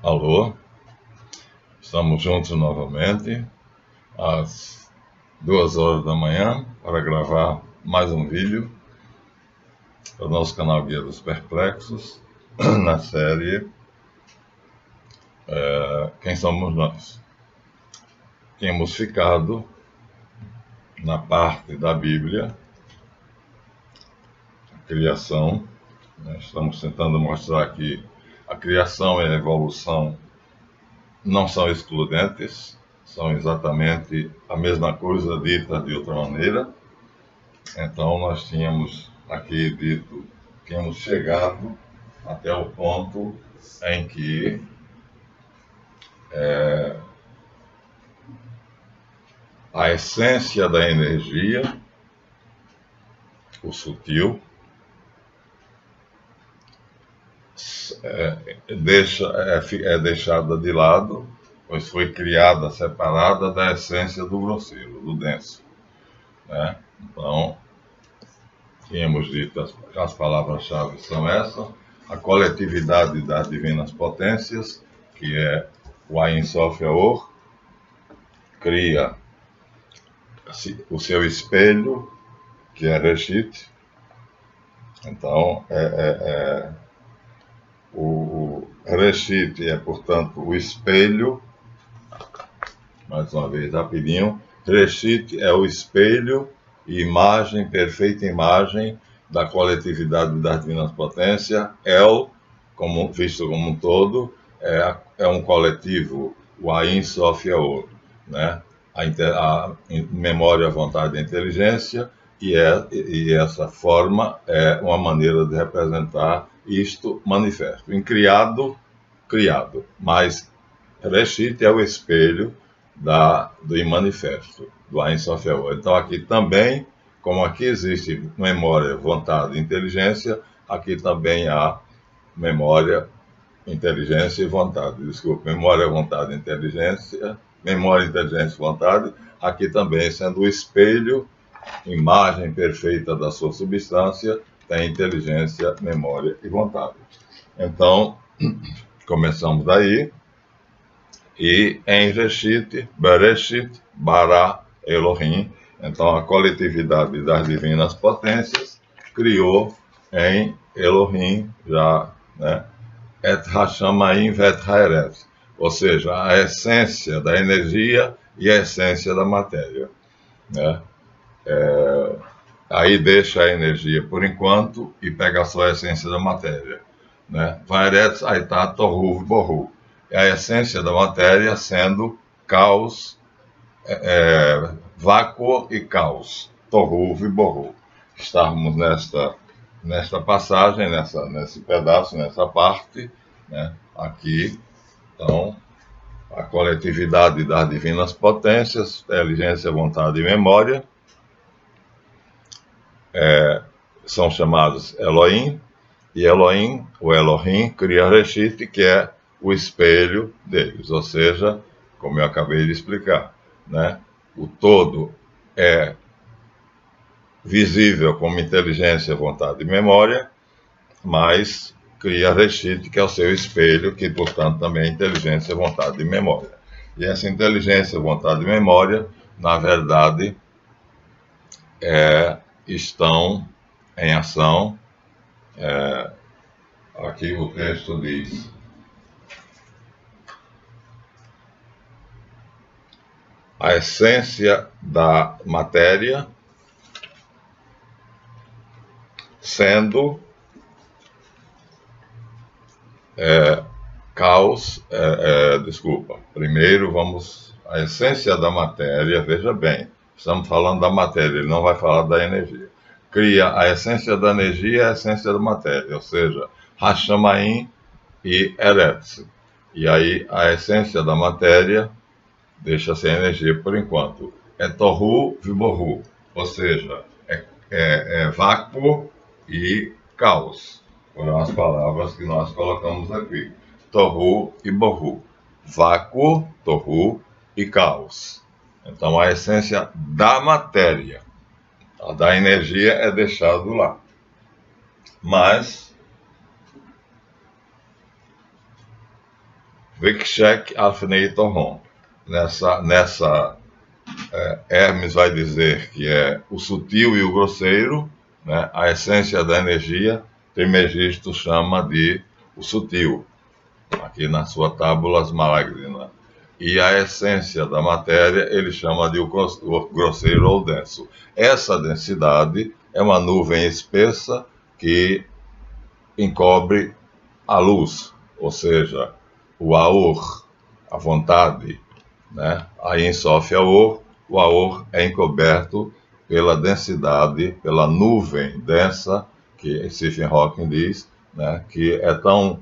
Alô, estamos juntos novamente às 2 horas da manhã para gravar mais um vídeo para o nosso canal Guia dos Perplexos, na série Quem Somos Nós? Tínhamos ficado na parte da Bíblia, a criação, né? Estamos tentando mostrar que a criação e a evolução não são excludentes, são exatamente a mesma coisa dita de outra maneira. Então nós tínhamos aqui dito, tínhamos chegado até o ponto em que a essência da energia, o sutil, é deixada de lado, pois foi criada separada da essência do grosseiro, do denso, né? Então, tínhamos dito, as palavras-chave são essas: a coletividade das divinas potências, que é o Ein Sof Yaor, cria o seu espelho, que é Reshit. Então, o Reshit é, portanto, o espelho. Mais uma vez, rapidinho. Reshit é o espelho e imagem, perfeita imagem da coletividade das divinas potências. El, visto como um todo, é um coletivo, o Ein Sof Yaor, né? A memória, vontade e inteligência, e essa forma é uma maneira de representar isto manifesto. Em criado, mas Reshit é o espelho do imanifesto, do Ein Sof Yaor. Então aqui também, como aqui existe memória, vontade e inteligência, aqui também há memória, inteligência e vontade. Desculpa, memória, vontade e inteligência, memória, inteligência e vontade, aqui também sendo o espelho, imagem perfeita da sua substância, tem inteligência, memória e vontade. Então, começamos daí. E em Reshit, Bereshit, Bara, Elohim. Então a coletividade das divinas potências criou em Elohim, já, né? Et Hashamayim vet Haeret, ou seja, a essência da energia e a essência da matéria, né? Aí deixa a energia por enquanto e pega só a essência da matéria, né? Vaeretz Aitat Tohu Bohu. É a essência da matéria sendo caos, vácuo e caos, Tohu Bohu. Estamos nesta passagem, nesse pedaço, nessa parte, né? Aqui, então, a coletividade das divinas potências, inteligência, vontade e memória, são chamados Elohim, e Elohim, o Elohim, cria Reshit, que é o espelho deles, ou seja, como eu acabei de explicar, né? O todo é visível como inteligência, vontade e memória, mas cria Reshit, que é o seu espelho, que, portanto, também é inteligência, vontade e memória. E essa inteligência, vontade e memória, na verdade, estão em ação. Aqui o texto diz: a essência da matéria sendo caos, primeiro vamos, a essência da matéria, veja bem, estamos falando da matéria, ele não vai falar da energia. Cria a essência da energia e a essência da matéria, ou seja, Hashamayim e Eretz. E aí a essência da matéria deixa sem energia por enquanto. É Tohu Vibohu, ou seja, é vácuo e caos. Foram as palavras que nós colocamos aqui. Tohu e Bohu. Vácuo, Tohu e caos. Então a essência da matéria, a da energia é deixado lá. Mas Vikshek Alfnei Torron. Hermes vai dizer que é o sutil e o grosseiro, né? A essência da energia, Trismegisto chama de o sutil, aqui na sua Tábulas Malagrina. E a essência da matéria ele chama de o grosseiro ou denso. Essa densidade é uma nuvem espessa que encobre a luz, ou seja, o Aor, a vontade, né? Aí em Sof Aor, o Aor é encoberto pela densidade, pela nuvem densa, que Stephen Hawking diz, né? Que é tão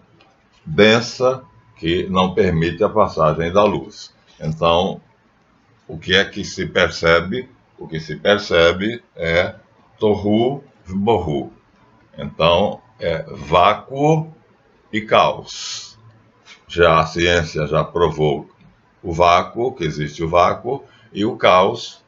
densa que não permite a passagem da luz. Então, o que é que se percebe? O que se percebe é Tohu Bohu. Então, é vácuo e caos. Já a ciência já provou o vácuo, que existe o vácuo, e o caos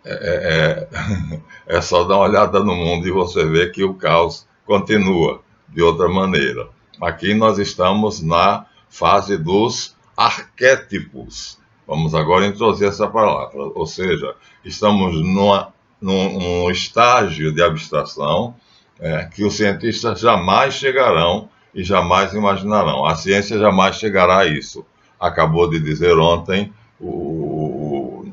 é só dar uma olhada no mundo e você vê que o caos continua de outra maneira. Aqui nós estamos na fase dos arquétipos. Vamos agora introduzir essa palavra, ou seja, estamos num estágio de abstração que os cientistas jamais chegarão e jamais imaginarão. A ciência jamais chegará a isso. Acabou de dizer ontem,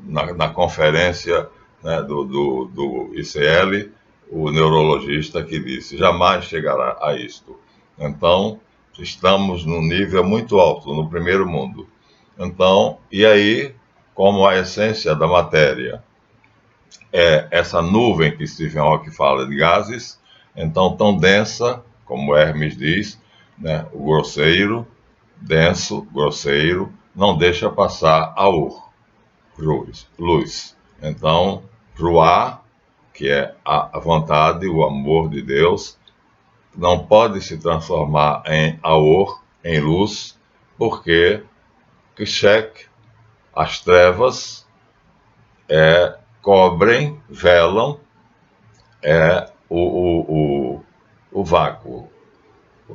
na conferência, né, do ICL, o neurologista que disse, jamais chegará a isto. Então, estamos num nível muito alto, no primeiro mundo. Então, e aí, como a essência da matéria é essa nuvem que Stephen Hawking fala de gases, então tão densa, como Hermes diz, né, o grosseiro, denso, grosseiro, não deixa passar a luz. Então, Ruá, que é a vontade, o amor de Deus, não pode se transformar em Aor, em luz, porque Kshek, as trevas, cobrem, velam o vácuo,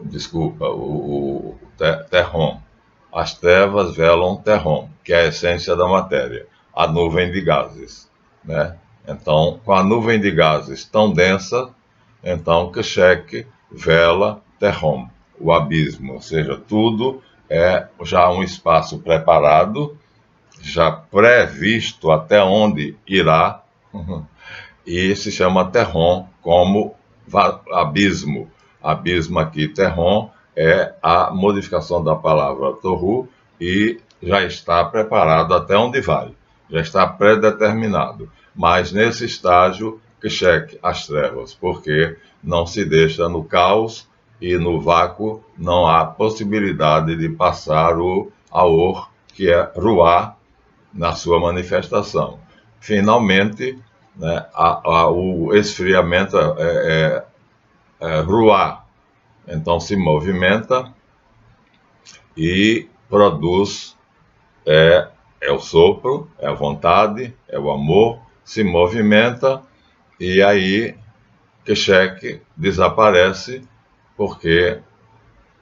desculpa, o terrom. As trevas velam terrom, que é a essência da matéria, a nuvem de gases, né? Então, com a nuvem de gases tão densa, então Kshek vela terrom, o abismo, ou seja, tudo é já um espaço preparado, já previsto até onde irá, e se chama terrom como abismo. Abismo aqui, terrom, é a modificação da palavra tohu e já está preparado até onde vai, já está predeterminado. Mas nesse estágio, Kshek as trevas, porque não se deixa no caos e no vácuo, não há possibilidade de passar o Aor, que é Ruá, na sua manifestação. Finalmente, né, o esfriamento Ruá, então se movimenta e produz, o sopro, é a vontade, é o amor, se movimenta e aí Kshek desaparece porque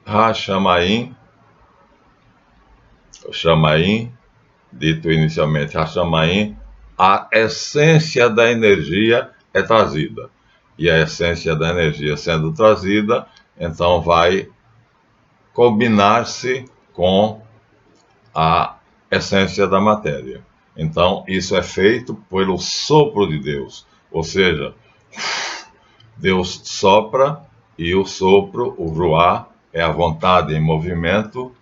Hashamaim, dito inicialmente Hashamaim, a essência da energia é trazida. E a essência da energia sendo trazida, então vai combinar-se com a essência da matéria. Então, isso é feito pelo sopro de Deus. Ou seja, Deus sopra e o sopro, o ruá, é a vontade em movimento.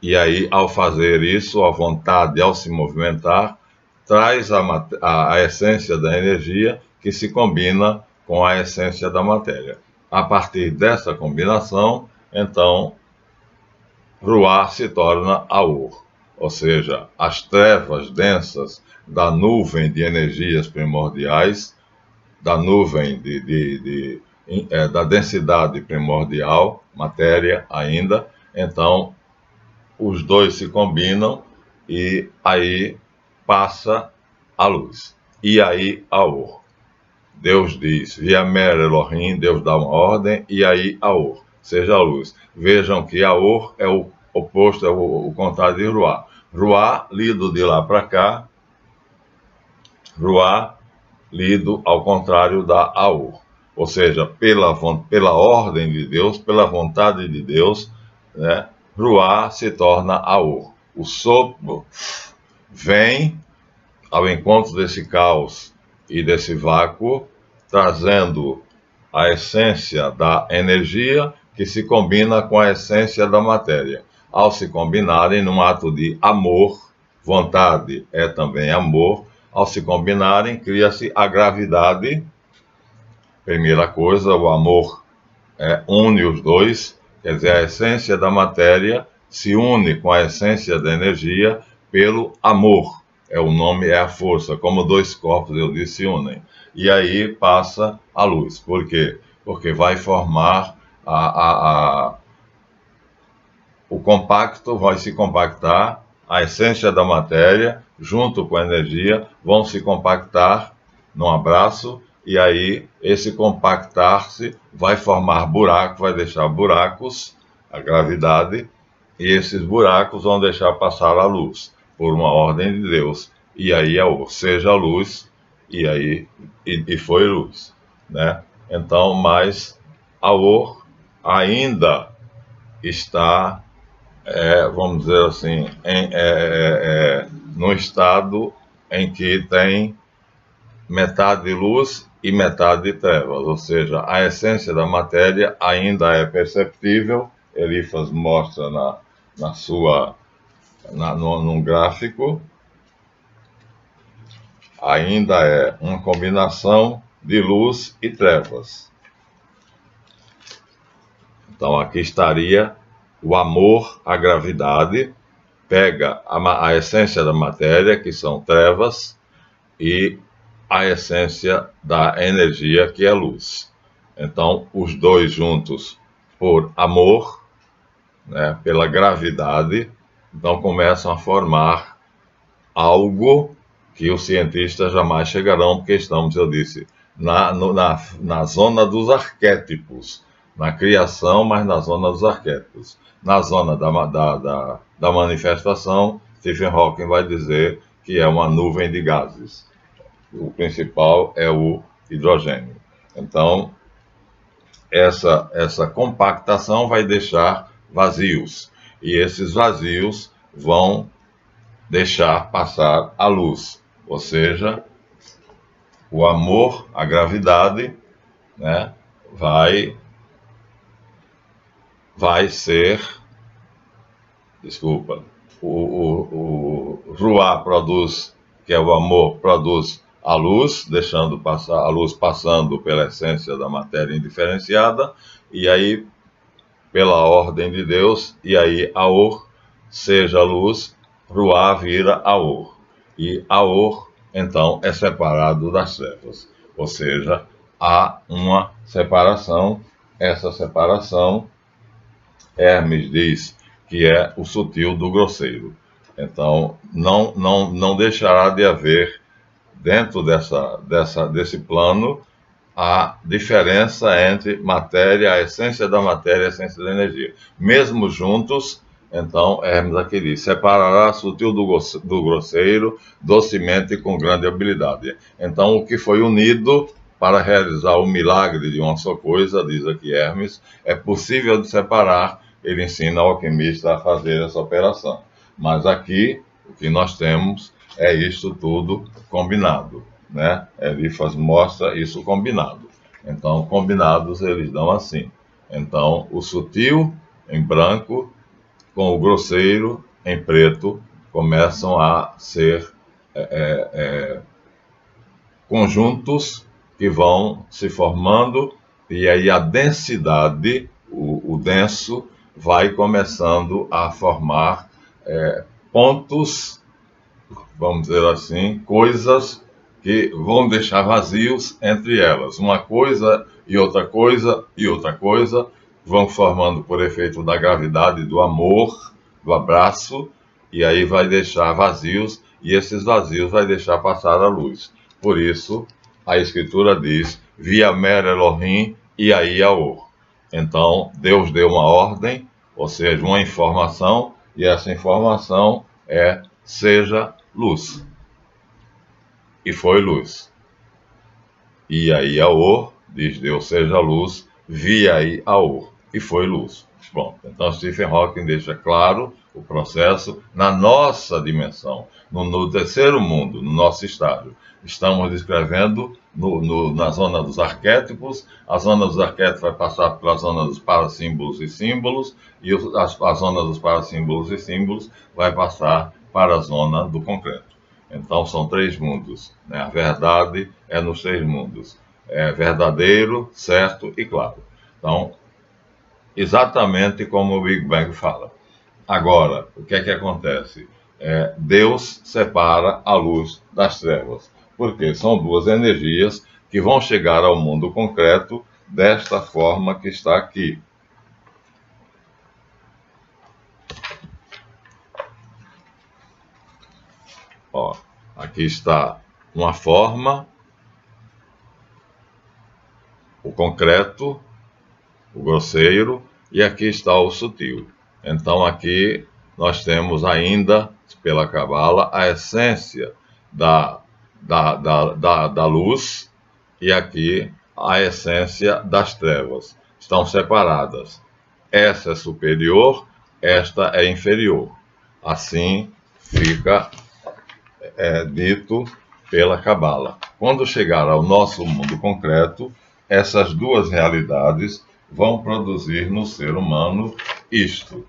E aí, ao fazer isso, a vontade, ao se movimentar, traz a essência da energia que se combina com a essência da matéria. A partir dessa combinação, então, Ruá se torna Aor, ou seja, as trevas densas da nuvem de energias primordiais, da nuvem da densidade primordial, matéria ainda, então os dois se combinam e aí passa a luz. E aí Aor. Deus diz, Viamer Elohim, Deus dá uma ordem, e aí Aor. seja luz. Vejam que Aor é o oposto, é o contrário de Ruá. Ruá, lido de lá para cá, Ruá, lido ao contrário da Aor. Ou seja, pela ordem de Deus, pela vontade de Deus, né, Ruá se torna Aor. O sopro vem ao encontro desse caos e desse vácuo, trazendo a essência da energia que se combina com a essência da matéria. Ao se combinarem num ato de amor, vontade é também amor, ao se combinarem, cria-se a gravidade. Primeira coisa, o amor une os dois, quer dizer, a essência da matéria se une com a essência da energia pelo amor. O nome é a força, como dois corpos, eu disse, se unem. E aí passa a luz. Por quê? Porque vai formar o compacto, vai se compactar, a essência da matéria, junto com a energia, vão se compactar num abraço, e aí esse compactar-se vai formar buraco, vai deixar buracos, a gravidade, e esses buracos vão deixar passar a luz, por uma ordem de Deus. E aí seja a luz, e aí e foi luz, né? Então, mas Aor ainda está, vamos dizer assim, no estado em que tem metade de luz e metade de trevas, ou seja, a essência da matéria ainda é perceptível. Eliphas mostra num gráfico, ainda é uma combinação de luz e trevas. Então aqui estaria o amor, a gravidade, pega a essência da matéria, que são trevas, e a essência da energia, que é luz. Então, os dois juntos, por amor, né, pela gravidade, então começam a formar algo que os cientistas jamais chegarão, porque estamos, eu disse, na zona dos arquétipos, na criação, mas na zona dos arquétipos. Na zona da manifestação, Stephen Hawking vai dizer que é uma nuvem de gases. O principal é o hidrogênio. Então, essa compactação vai deixar vazios, e esses vazios vão deixar passar a luz, ou seja, o amor, a gravidade, né, vai ser, desculpa, o Ruá produz, que é o amor, produz a luz, deixando passar a luz, passando pela essência da matéria indiferenciada, e aí, pela ordem de Deus, e aí Aor, seja a luz, Ruá vira Aor. E Aor, então, é separado das trevas. Ou seja, há uma separação. Essa separação, Hermes diz que é o sutil do grosseiro. Então, não deixará de haver, dentro desse plano, a diferença entre matéria, a essência da matéria e a essência da energia. Mesmo juntos, então, Hermes aqui diz, separará sutil do grosseiro, docemente e com grande habilidade. Então, o que foi unido para realizar o milagre de uma só coisa, diz aqui Hermes, é possível de separar. Ele ensina ao alquimista a fazer essa operação. Mas aqui, o que nós temos é isto tudo combinado, né? Eliphas mostra isso combinado. Então, combinados eles dão assim. Então, o sutil em branco com o grosseiro em preto começam a ser conjuntos que vão se formando, e aí a densidade, o denso, vai começando a formar pontos, vamos dizer assim, coisas que vão deixar vazios entre elas. Uma coisa e outra coisa e outra coisa vão formando por efeito da gravidade, do amor, do abraço, e aí vai deixar vazios, e esses vazios vai deixar passar a luz. Por isso, a Escritura diz, via mer Elohim e aí Aor. Então, Deus deu uma ordem, ou seja, uma informação, e essa informação é: seja luz. E foi luz. E aí a Or, diz Deus, seja luz, vi aí a Or, e foi luz. Pronto. Então Stephen Hawking deixa claro o processo na nossa dimensão, no terceiro mundo, no nosso estágio. Estamos descrevendo na zona dos arquétipos, a zona dos arquétipos vai passar pela zona dos parassímbolos e símbolos, e a zona dos parassímbolos e símbolos vai passar para a zona do concreto. Então são três mundos, né? A verdade é nos três mundos. É verdadeiro, certo e claro. Então, exatamente como o Big Bang fala. Agora, o que é que acontece? Deus separa a luz das trevas, porque são duas energias que vão chegar ao mundo concreto desta forma que está aqui. Ó, aqui está uma forma, o concreto, o grosseiro, e aqui está o sutil. Então aqui nós temos ainda, pela Cabala, a essência da luz, e aqui a essência das trevas. Estão separadas. Essa é superior, esta é inferior. Assim fica dito pela Cabala. Quando chegar ao nosso mundo concreto, essas duas realidades vão produzir no ser humano isto.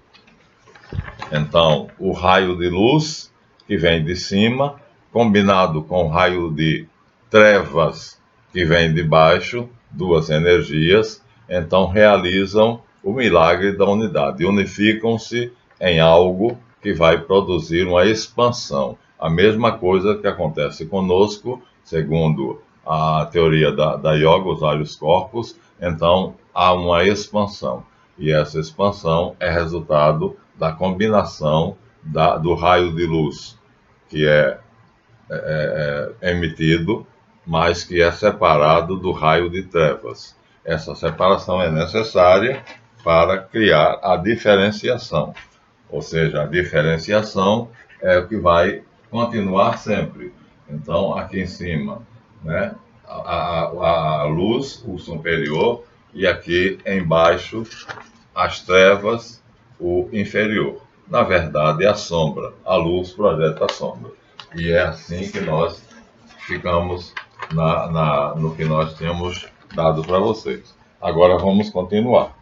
Então, o raio de luz que vem de cima, combinado com o raio de trevas que vem de baixo, duas energias, então realizam o milagre da unidade, unificam-se em algo que vai produzir uma expansão. A mesma coisa que acontece conosco, segundo a teoria da yoga, os vários corpos, então há uma expansão. E essa expansão é resultado da combinação do raio de luz que é emitido, mas que é separado do raio de trevas. Essa separação é necessária para criar a diferenciação. Ou seja, a diferenciação é o que vai continuar sempre. Então, aqui em cima, né, a luz, o superior, e aqui embaixo, as trevas, o inferior. Na verdade, é a sombra. A luz projeta a sombra. E é assim que nós ficamos no que nós temos dado para vocês. Agora vamos continuar.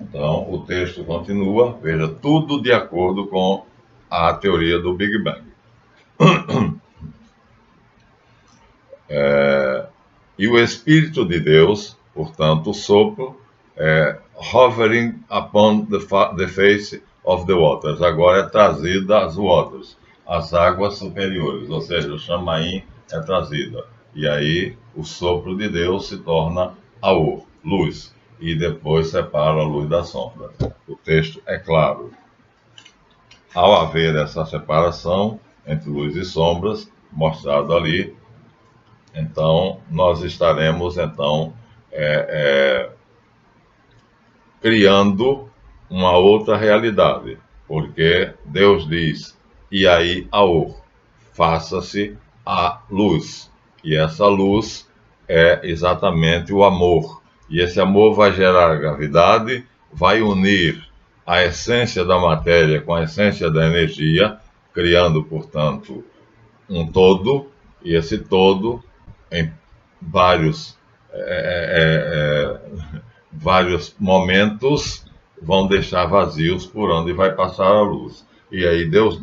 Então, o texto continua, veja, tudo de acordo com a teoria do Big Bang. E o Espírito de Deus, portanto, o sopro, hovering upon the face of the waters. Agora é trazida as waters, as águas superiores, ou seja, o chamaim é trazida. E aí o sopro de Deus se torna aur, luz, e depois separa a luz da sombra. O texto é claro. Ao haver essa separação entre luz e sombras, mostrado ali, então nós estaremos criando uma outra realidade, porque Deus diz, e aí aur, faça-se a luz, e essa luz é exatamente o amor, e esse amor vai gerar gravidade, vai unir a essência da matéria com a essência da energia, criando, portanto, um todo, e esse todo, em vários momentos, vão deixar vazios por onde vai passar a luz. E aí Deus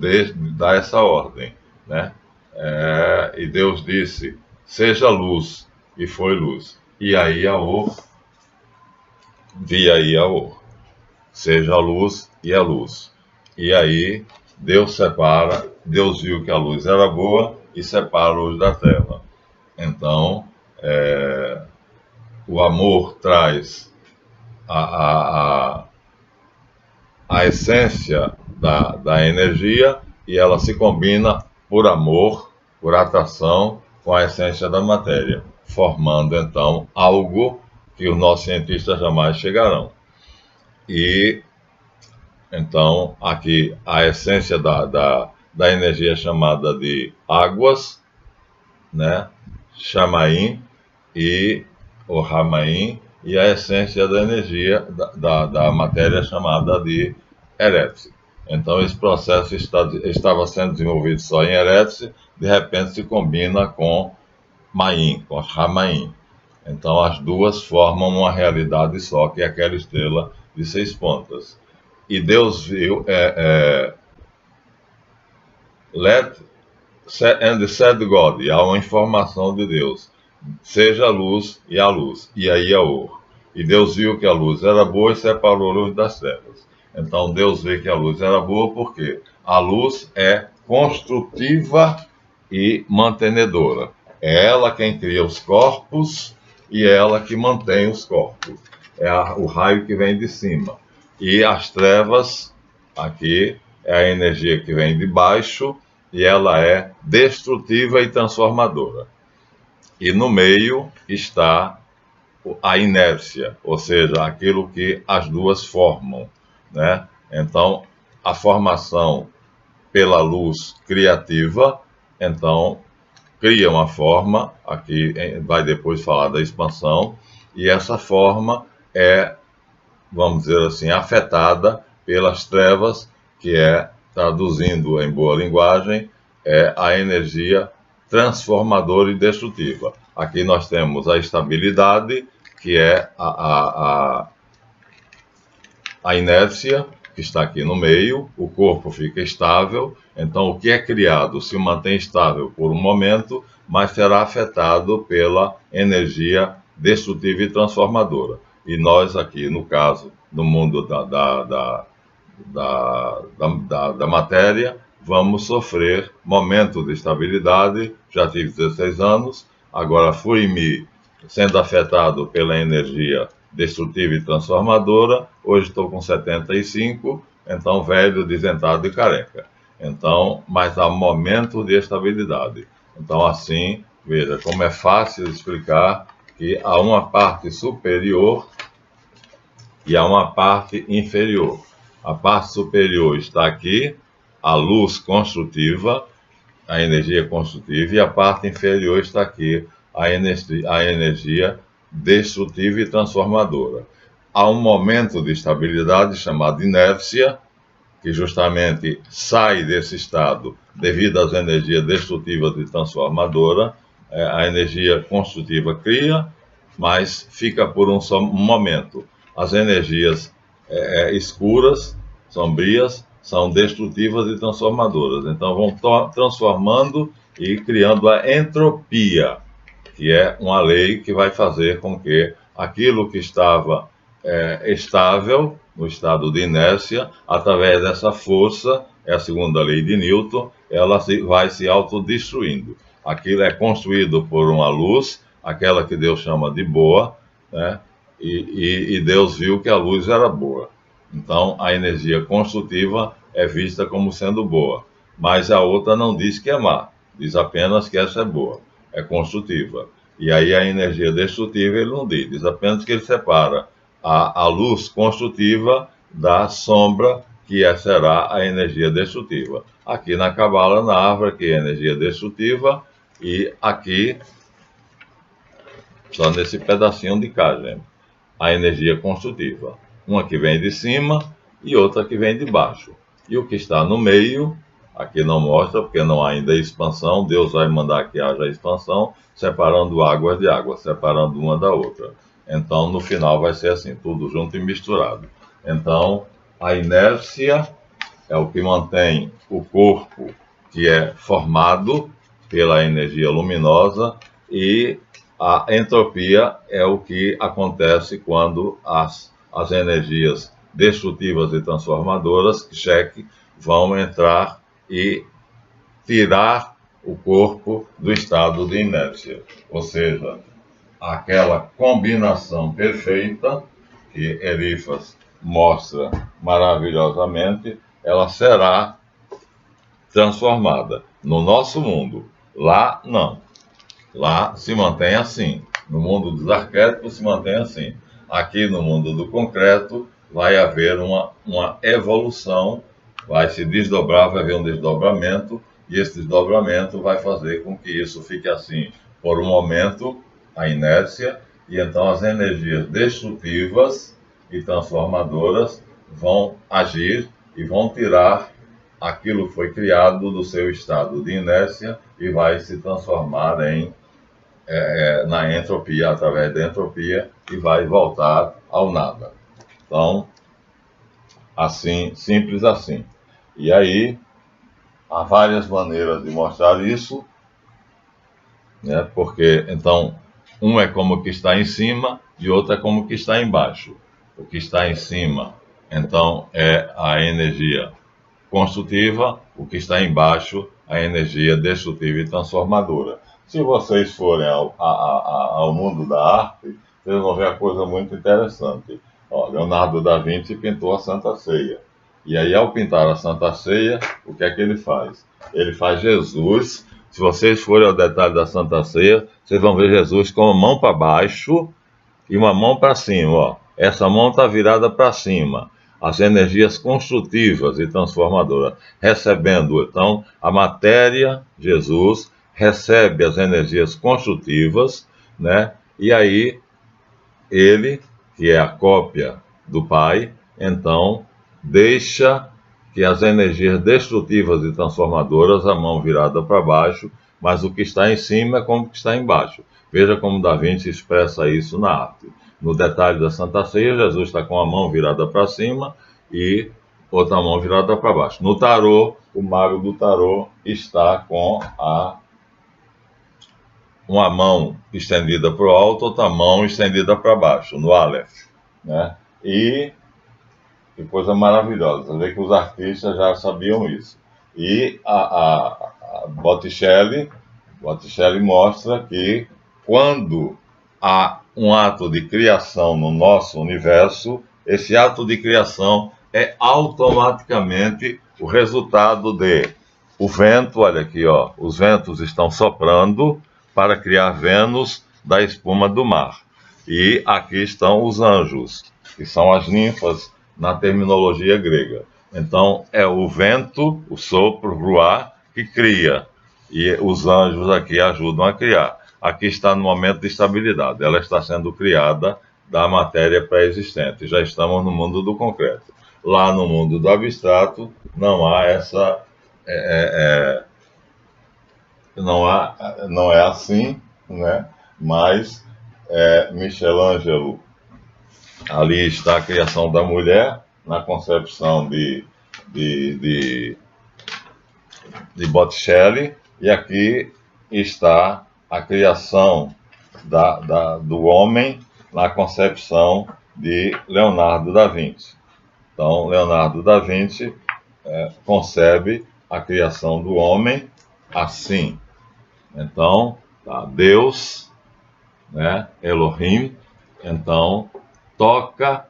dá essa ordem, né? E Deus disse, seja luz, e foi luz. E aí vi aí seja a luz e a luz. E aí Deus separa, Deus viu que a luz era boa e separa a luz da treva. Então, o amor traz a essência da energia, e ela se combina por amor, por atração, com a essência da matéria, formando então algo que os nossos cientistas jamais chegarão. E então aqui a essência da energia chamada de águas, né? Chamaim e o Ramaim, e a essência da energia da matéria chamada de Eretz. Então esse processo estava sendo desenvolvido só em Eretz, de repente se combina com Maim, com Ramaim. Então as duas formam uma realidade só, que é aquela estrela de 6 pontas. E Deus viu, and said God, e há uma informação de Deus, seja a luz, e a luz, e aí a Or. E Deus viu que a luz era boa e separou a luz das trevas. Então Deus vê que a luz era boa porque a luz é construtiva e mantenedora. É ela quem cria os corpos e é ela que mantém os corpos. É o raio que vem de cima. E as trevas, aqui, é a energia que vem de baixo e ela é destrutiva e transformadora. E no meio está a inércia, ou seja, aquilo que as duas formam, né? Então, a formação pela luz criativa, então, cria uma forma, aqui vai depois falar da expansão, e essa forma é, vamos dizer assim, afetada pelas trevas, que é, traduzindo em boa linguagem, é a energia transformadora e destrutiva. Aqui nós temos a estabilidade, que é a inércia, que está aqui no meio, o corpo fica estável, então o que é criado se mantém estável por um momento, mas será afetado pela energia destrutiva e transformadora. E nós aqui, no caso, no mundo da matéria, vamos sofrer momentos de estabilidade. Já tive 16 anos, agora fui-me sendo afetado pela energia destrutiva e transformadora. Hoje estou com 75, então velho, desdentado e careca. Então, mas há momentos de estabilidade. Então, assim, veja como é fácil explicar que há uma parte superior e há uma parte inferior. A parte superior está aqui, a luz construtiva, a energia construtiva, e a parte inferior está aqui, a energia destrutiva e transformadora. Há um momento de estabilidade chamado inércia, que justamente sai desse estado devido às energias destrutivas e transformadoras. A energia construtiva cria, mas fica por um só momento. As energias escuras, sombrias, são destrutivas e transformadoras. Então vão transformando e criando a entropia, que é uma lei que vai fazer com que aquilo que estava estável, no estado de inércia, através dessa força, é a segunda lei de Newton, ela vai se autodestruindo. Aquilo é construído por uma luz, aquela que Deus chama de boa, né? E Deus viu que a luz era boa. Então, a energia construtiva é vista como sendo boa, mas a outra não diz que é má, diz apenas que essa é boa, é construtiva. E aí a energia destrutiva ele não diz apenas que ele separa a luz construtiva da sombra, que será a energia destrutiva. Aqui na Cabala, na árvore, que é energia destrutiva, e aqui, só nesse pedacinho de cá, gente, a energia construtiva. Uma que vem de cima e outra que vem de baixo. E o que está no meio, aqui não mostra, porque não há ainda expansão. Deus vai mandar que haja expansão, separando águas de água, separando uma da outra. Então, no final, vai ser assim, tudo junto e misturado. Então, a inércia é o que mantém o corpo, que é formado pela energia luminosa, e a entropia é o que acontece quando as energias destrutivas e transformadoras, cheque, vão entrar e tirar o corpo do estado de inércia. Ou seja, aquela combinação perfeita que Eliphas mostra maravilhosamente, ela será transformada no nosso mundo. Lá, não. Lá se mantém assim. No mundo dos arquétipos se mantém assim. Aqui no mundo do concreto vai haver uma evolução, vai se desdobrar, vai haver um desdobramento, e esse desdobramento vai fazer com que isso fique assim por um momento, a inércia, e então as energias destrutivas e transformadoras vão agir e vão tirar aquilo que foi criado do seu estado de inércia e vai se transformar na entropia, através da entropia, e vai voltar ao nada. Então, assim, simples assim. E aí, há várias maneiras de mostrar isso, né? Porque, então, um é como o que está em cima e outro é como o que está embaixo. O que está em cima, então, é a energia construtiva, o que está embaixo, a energia destrutiva e transformadora. Se vocês forem ao mundo da arte, vocês vão ver a coisa muito interessante. Ó, Leonardo da Vinci pintou a Santa Ceia. E aí, ao pintar a Santa Ceia, o que é que ele faz? Ele faz Jesus. Se vocês forem ao detalhe da Santa Ceia, vocês vão ver Jesus com a mão para baixo e uma mão para cima. Ó. Essa mão está virada para cima. As energias construtivas e transformadoras, recebendo, então, a matéria, Jesus, recebe as energias construtivas, né? E aí, ele, que é a cópia do Pai, então, deixa que as energias destrutivas e transformadoras, a mão virada para baixo, mas o que está em cima é como o que está embaixo. Veja como Da Vinci expressa isso na arte. No detalhe da Santa Ceia, Jesus está com a mão virada para cima e outra mão virada para baixo. No tarô, o mago do tarô está com uma mão estendida para o alto, outra mão estendida para baixo, no Aleph, né? E que coisa maravilhosa, você vê que os artistas já sabiam isso. E a Botticelli mostra que quando há um ato de criação no nosso universo, esse ato de criação é automaticamente o resultado de o vento, olha aqui, ó, os ventos estão soprando para criar Vênus da espuma do mar. E aqui estão os anjos, que são as ninfas na terminologia grega. Então, é o vento, o sopro, o ruar, que cria. E os anjos aqui ajudam a criar. Aqui está no momento de estabilidade. Ela está sendo criada da matéria pré-existente. Já estamos no mundo do concreto. Lá no mundo do abstrato, não há essa... não é assim, né? Mas Michelangelo, ali está a criação da mulher, na concepção de Botticelli, e aqui está a criação do homem na concepção de Leonardo da Vinci. Então, Leonardo da Vinci concebe a criação do homem assim. Então, tá, Deus, né, Elohim, então, toca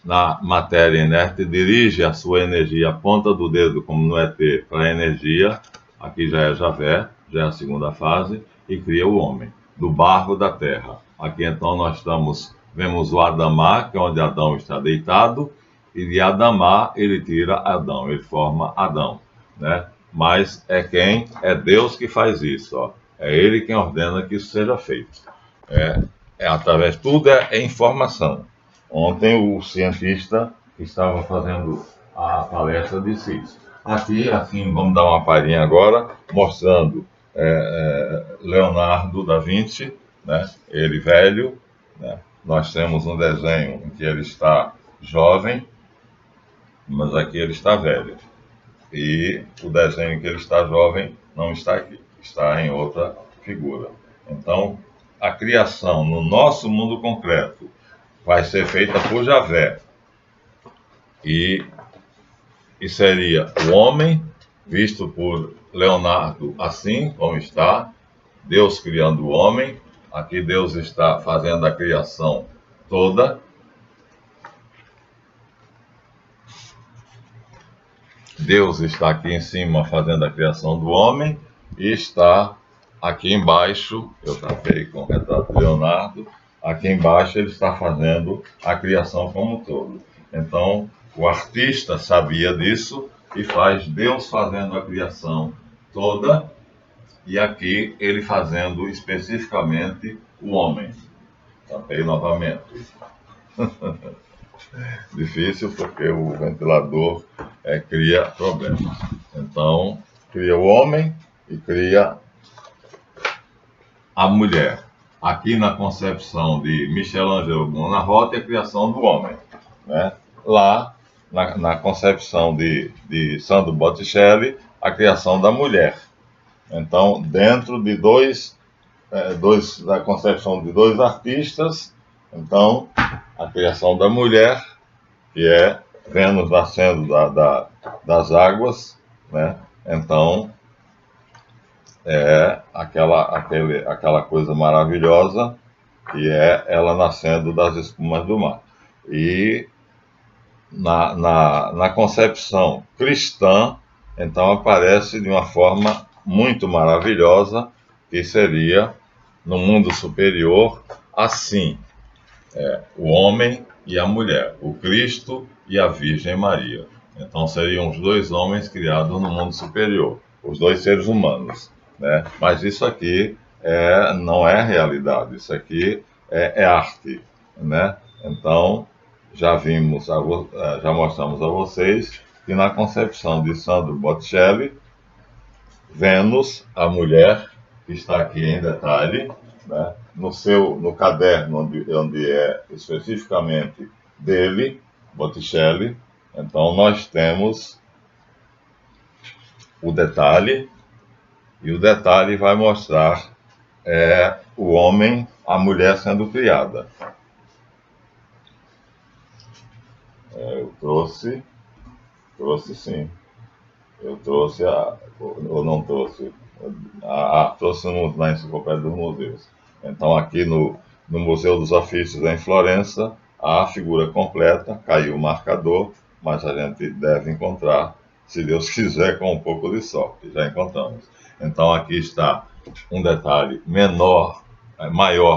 na matéria inerte, dirige a sua energia, a ponta do dedo, como no ET, para a energia, aqui já é Javé, já é a segunda fase, e cria o homem, do barro da terra. Aqui então nós vemos o Adamá, que é onde Adão está deitado, e de Adamá ele tira Adão, ele forma Adão, né? Mas é Deus que faz isso, ó. É Ele quem ordena que isso seja feito. Através, tudo é informação. Ontem o cientista que estava fazendo a palestra disse isso. Aqui, assim, vamos dar uma palhinha agora, mostrando Leonardo da Vinci, né? Ele velho, né? Nós temos um desenho em que ele está jovem, mas aqui ele está velho. E o desenho em que ele está jovem não está aqui, está em outra figura. Então, a criação no nosso mundo concreto vai ser feita por Javé. E seria o homem, visto por Leonardo assim como está, Deus criando o homem. Aqui Deus está fazendo a criação toda. Deus está aqui em cima fazendo a criação do homem e está aqui embaixo, eu tapei com o retrato de Leonardo, aqui embaixo ele está fazendo a criação como um todo. Então, o artista sabia disso e faz Deus fazendo a criação toda, e aqui ele fazendo especificamente o homem. Tapei novamente. Difícil porque o ventilador cria problemas. Então, cria o homem e cria a mulher. Aqui na concepção de Michelangelo Buonarroti, a criação do homem. Né? Lá, na concepção de Sandro Botticelli, a criação da mulher. Então, dentro de da concepção de dois artistas, então, a criação da mulher, que é Vênus nascendo das águas, né? Então, é aquela coisa maravilhosa que é ela nascendo das espumas do mar. E na concepção cristã, então aparece de uma forma muito maravilhosa, que seria no mundo superior assim, o homem e a mulher, o Cristo e a Virgem Maria. Então seriam os dois homens criados no mundo superior, os dois seres humanos, né? Mas isso aqui não é realidade, isso aqui é arte, né? Então já mostramos a vocês que na concepção de Sandro Botticelli, Vênus, a mulher, que está aqui em detalhe, né? No caderno onde é especificamente dele, Botticelli, então nós temos o detalhe, e o detalhe vai mostrar o homem, a mulher sendo criada. Eu trouxe sim. Eu trouxe ou não trouxe? Trouxe na Enciclopédia dos Museus. Então, aqui no Museu dos Ofícios, em Florença, há a figura completa, caiu o marcador, mas a gente deve encontrar, se Deus quiser, com um pouco de sorte. Já encontramos. Então, aqui está um detalhe maior,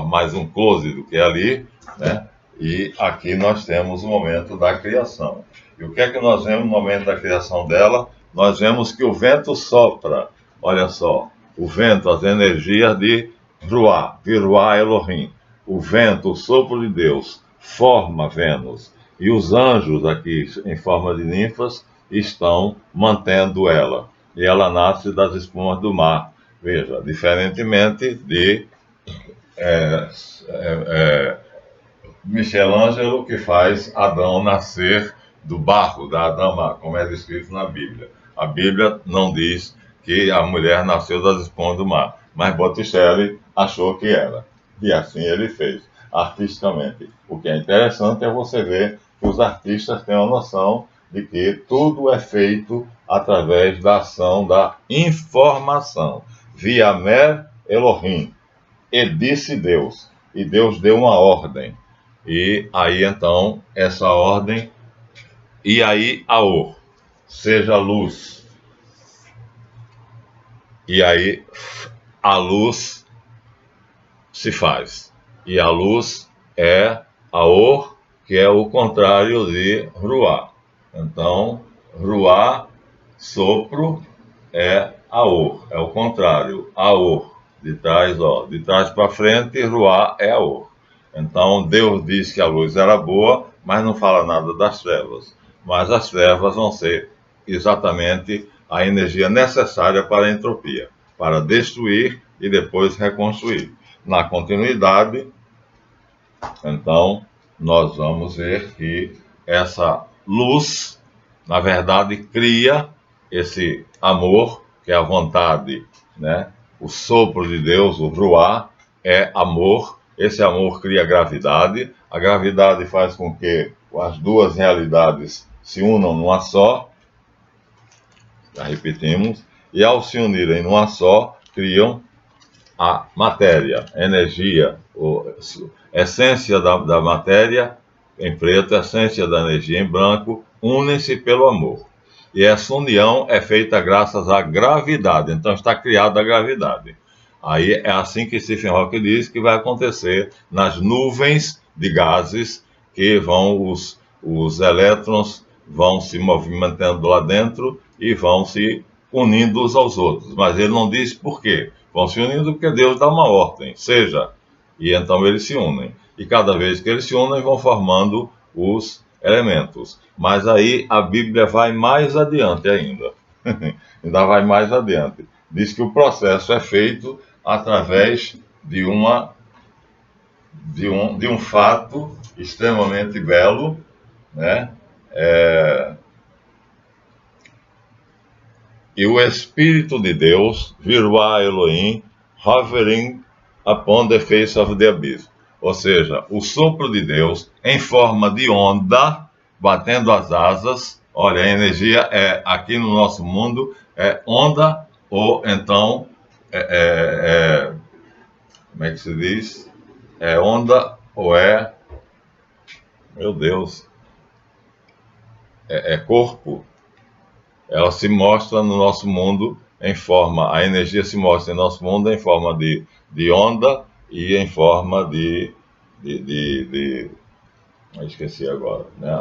mais um close do que ali, né? E aqui nós temos o momento da criação. E o que é que nós vemos no momento da criação dela? Nós vemos que o vento sopra, olha só, o vento, as energias de Ruá, Viruá Elohim. O vento, o sopro de Deus, forma Vênus. E os anjos aqui, em forma de ninfas, estão mantendo ela. E ela nasce das espumas do mar. Veja, diferentemente de Michelangelo, que faz Adão nascer do barro, da Adama, como é descrito na Bíblia. A Bíblia não diz que a mulher nasceu das espumas do mar, mas Botticelli achou que era. E assim ele fez, artisticamente. O que é interessante é você ver que os artistas têm a noção de que tudo é feito através da ação da informação. Via Mer Elohim. E disse Deus. E Deus deu uma ordem. E aí então, essa ordem, e aí Aor, seja luz. E aí a luz se faz. E a luz é Aor, que é o contrário de Ruá. Então, Ruá, sopro, é Aor, é o contrário, Aor. De trás para frente, Ruá é Aor. Então, Deus diz que a luz era boa, mas não fala nada das trevas. Mas as trevas vão ser exatamente a energia necessária para a entropia, para destruir e depois reconstruir. Na continuidade, então, nós vamos ver que essa luz, na verdade, cria esse amor, que é a vontade, né? O sopro de Deus, o Ruá, é amor. Esse amor cria gravidade. A gravidade faz com que as duas realidades se unam numa só. Já repetimos. E ao se unirem numa só, criam a matéria, a energia, a essência da matéria em preto, a essência da energia em branco, unem-se pelo amor. E essa união é feita graças à gravidade. Então está criada a gravidade. Aí é assim que Stephen Hawking diz que vai acontecer nas nuvens de gases que os elétrons vão se movimentando lá dentro e vão se unindo uns aos outros. Mas ele não diz por quê. Vão se unindo porque Deus dá uma ordem, seja, e então eles se unem. E cada vez que eles se unem, vão formando os elementos. Mas aí a Bíblia vai mais adiante ainda. Ainda vai mais adiante. Diz que o processo é feito através de um fato extremamente belo, né? E o Espírito de Deus, Viruá Elohim, hovering upon the face of the abyss. Ou seja, o sopro de Deus em forma de onda, batendo as asas. Olha, a energia aqui no nosso mundo é onda, ou então, como é que se diz? É onda ou meu Deus, é corpo. Ela se mostra no nosso mundo em forma, a energia se mostra em nosso mundo em forma de onda e em forma eu esqueci agora, né?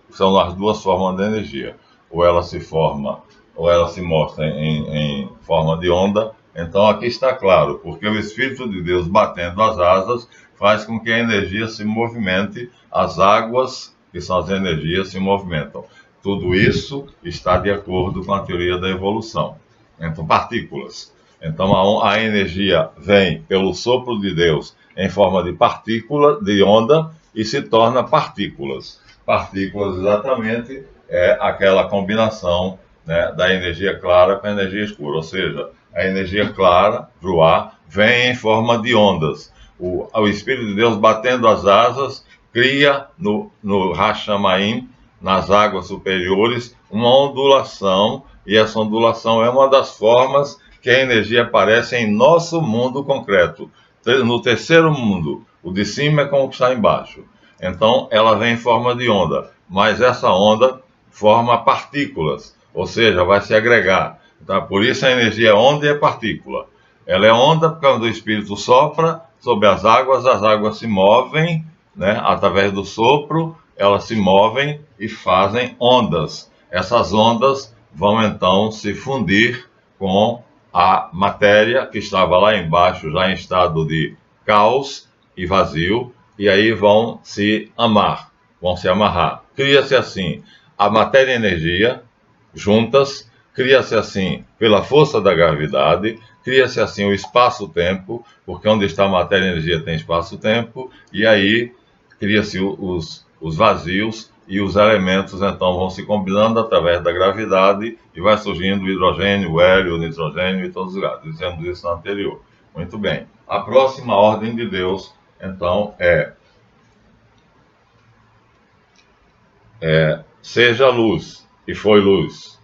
São as duas formas de energia. Ou ela se forma, ou ela se mostra em forma de onda. Então aqui está claro, porque o Espírito de Deus batendo as asas faz com que a energia se movimente, as águas, que são as energias, se movimentam. Tudo isso está de acordo com a teoria da evolução. Então, partículas. Então, a energia vem pelo sopro de Deus em forma de partícula, de onda, e se torna partículas. Partículas, exatamente, é aquela combinação, né, da energia clara com a energia escura. Ou seja, a energia clara, Ruá, vem em forma de ondas. O Espírito de Deus batendo as asas cria no Hashamaim, nas águas superiores, uma ondulação, e essa ondulação é uma das formas que a energia aparece em nosso mundo concreto. No terceiro mundo, o de cima é como está embaixo. Então, ela vem em forma de onda, mas essa onda forma partículas, ou seja, vai se agregar. Tá? Por isso a energia é onda e é partícula. Ela é onda porque quando o Espírito sopra sobre as águas se movem, né, através do sopro, elas se movem e fazem ondas. Essas ondas vão então se fundir com a matéria que estava lá embaixo, já em estado de caos e vazio, e aí vão se vão se amarrar. Cria-se assim a matéria e a energia juntas, cria-se assim pela força da gravidade, cria-se assim o espaço-tempo, porque onde está a matéria e a energia tem espaço-tempo, e aí cria-se os vazios e os elementos então vão se combinando através da gravidade e vai surgindo o hidrogênio, o hélio, o nitrogênio e todos os gases. Dizemos isso no anterior. Muito bem. A próxima ordem de Deus, então, seja luz, e foi luz.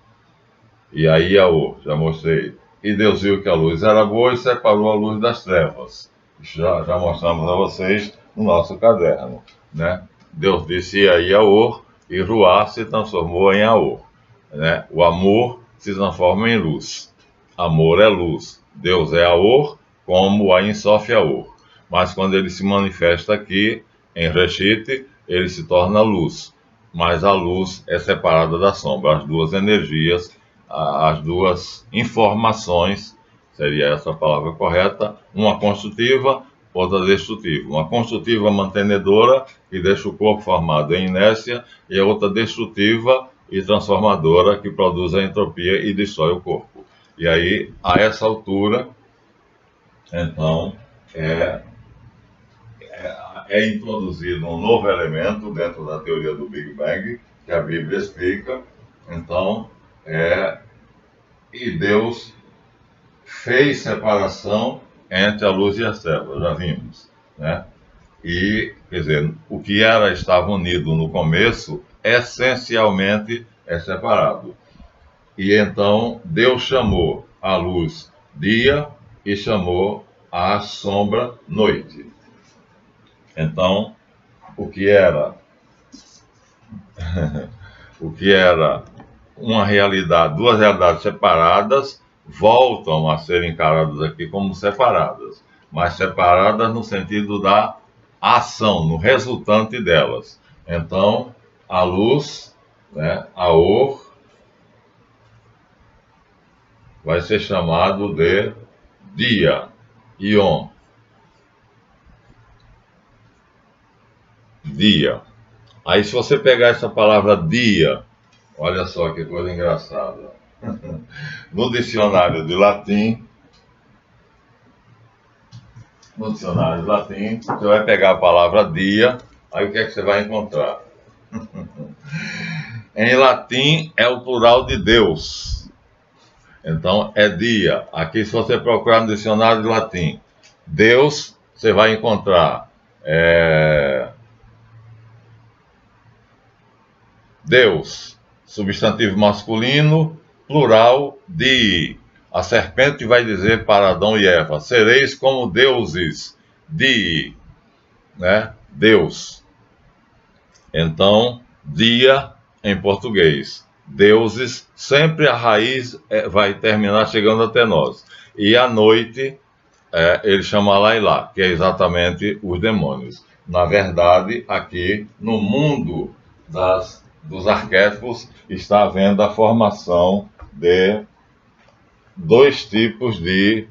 E aí já mostrei. E Deus viu que a luz era boa e separou a luz das trevas. Já mostramos a vocês no nosso caderno, né? Deus disse aí Aor, e Ruá se transformou em Aor, né? O amor se transforma em luz. Amor é luz. Deus é Aor, como a Insof Aor. Mas quando ele se manifesta aqui, em Reshit, ele se torna luz. Mas a luz é separada da sombra. As duas energias, as duas informações, seria essa a palavra correta, uma construtiva, outra destrutiva. Uma construtiva mantenedora, que deixa o corpo formado em inércia, e a outra destrutiva e transformadora, que produz a entropia e destrói o corpo. E aí, a essa altura, então, é introduzido um novo elemento dentro da teoria do Big Bang, que a Bíblia explica. Então, e Deus fez separação entre a luz e as trevas, já vimos, né? E, quer dizer, o que estava unido no começo, essencialmente é separado. E então Deus chamou a luz dia e chamou a sombra noite. Então, o que era uma realidade, duas realidades separadas, voltam a ser encaradas aqui como separadas, mas separadas no sentido da ação, no resultante delas. Então, a luz, né, Aor, vai ser chamado de dia, Ion, dia. Aí, se você pegar essa palavra dia, olha só que coisa engraçada. No dicionário de latim, você vai pegar a palavra dia, aí o que é que você vai encontrar? Em latim é o plural de Deus. Então é dia. Aqui, se você procurar no dicionário de latim, Deus, você vai encontrar Deus, substantivo masculino, plural de. A serpente vai dizer para Adão e Eva: sereis como deuses de, né? Deus. Então, dia em português. Deuses, sempre a raiz vai terminar chegando até nós. E à noite, ele chama Lailá, que é exatamente os demônios. Na verdade, aqui no mundo dos arquétipos está havendo a formação de dois tipos de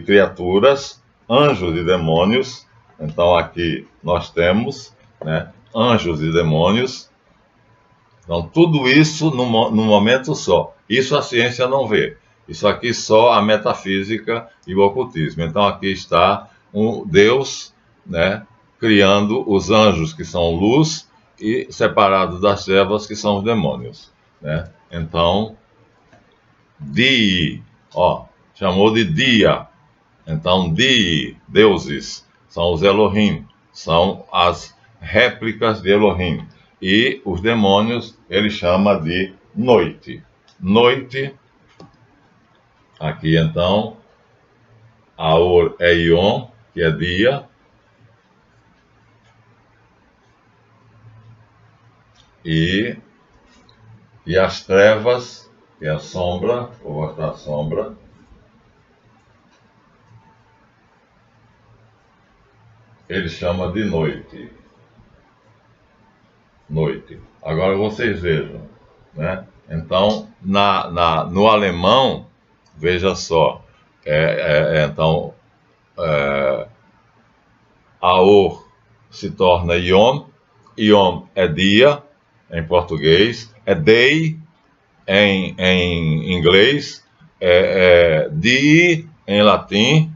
criaturas, anjos e demônios. Então aqui nós temos, né, anjos e demônios. Então tudo isso num momento só. Isso a ciência não vê. Isso aqui só a metafísica e o ocultismo. Então aqui está um Deus, né, criando os anjos, que são luz, e separados das trevas, que são os demônios, né? Então, chamou de dia. Então, deuses, são os Elohim, são as réplicas de Elohim. E os demônios, ele chama de noite. Noite, aqui então, Aor é Ion, que é dia. E as trevas, que é a sombra, vou mostrar a sombra. Ele chama de noite. Noite. Agora vocês vejam, né? Então, no alemão, veja só, então, Aor se torna Yom, Yom é dia, em português, é day, em inglês, di, em latim,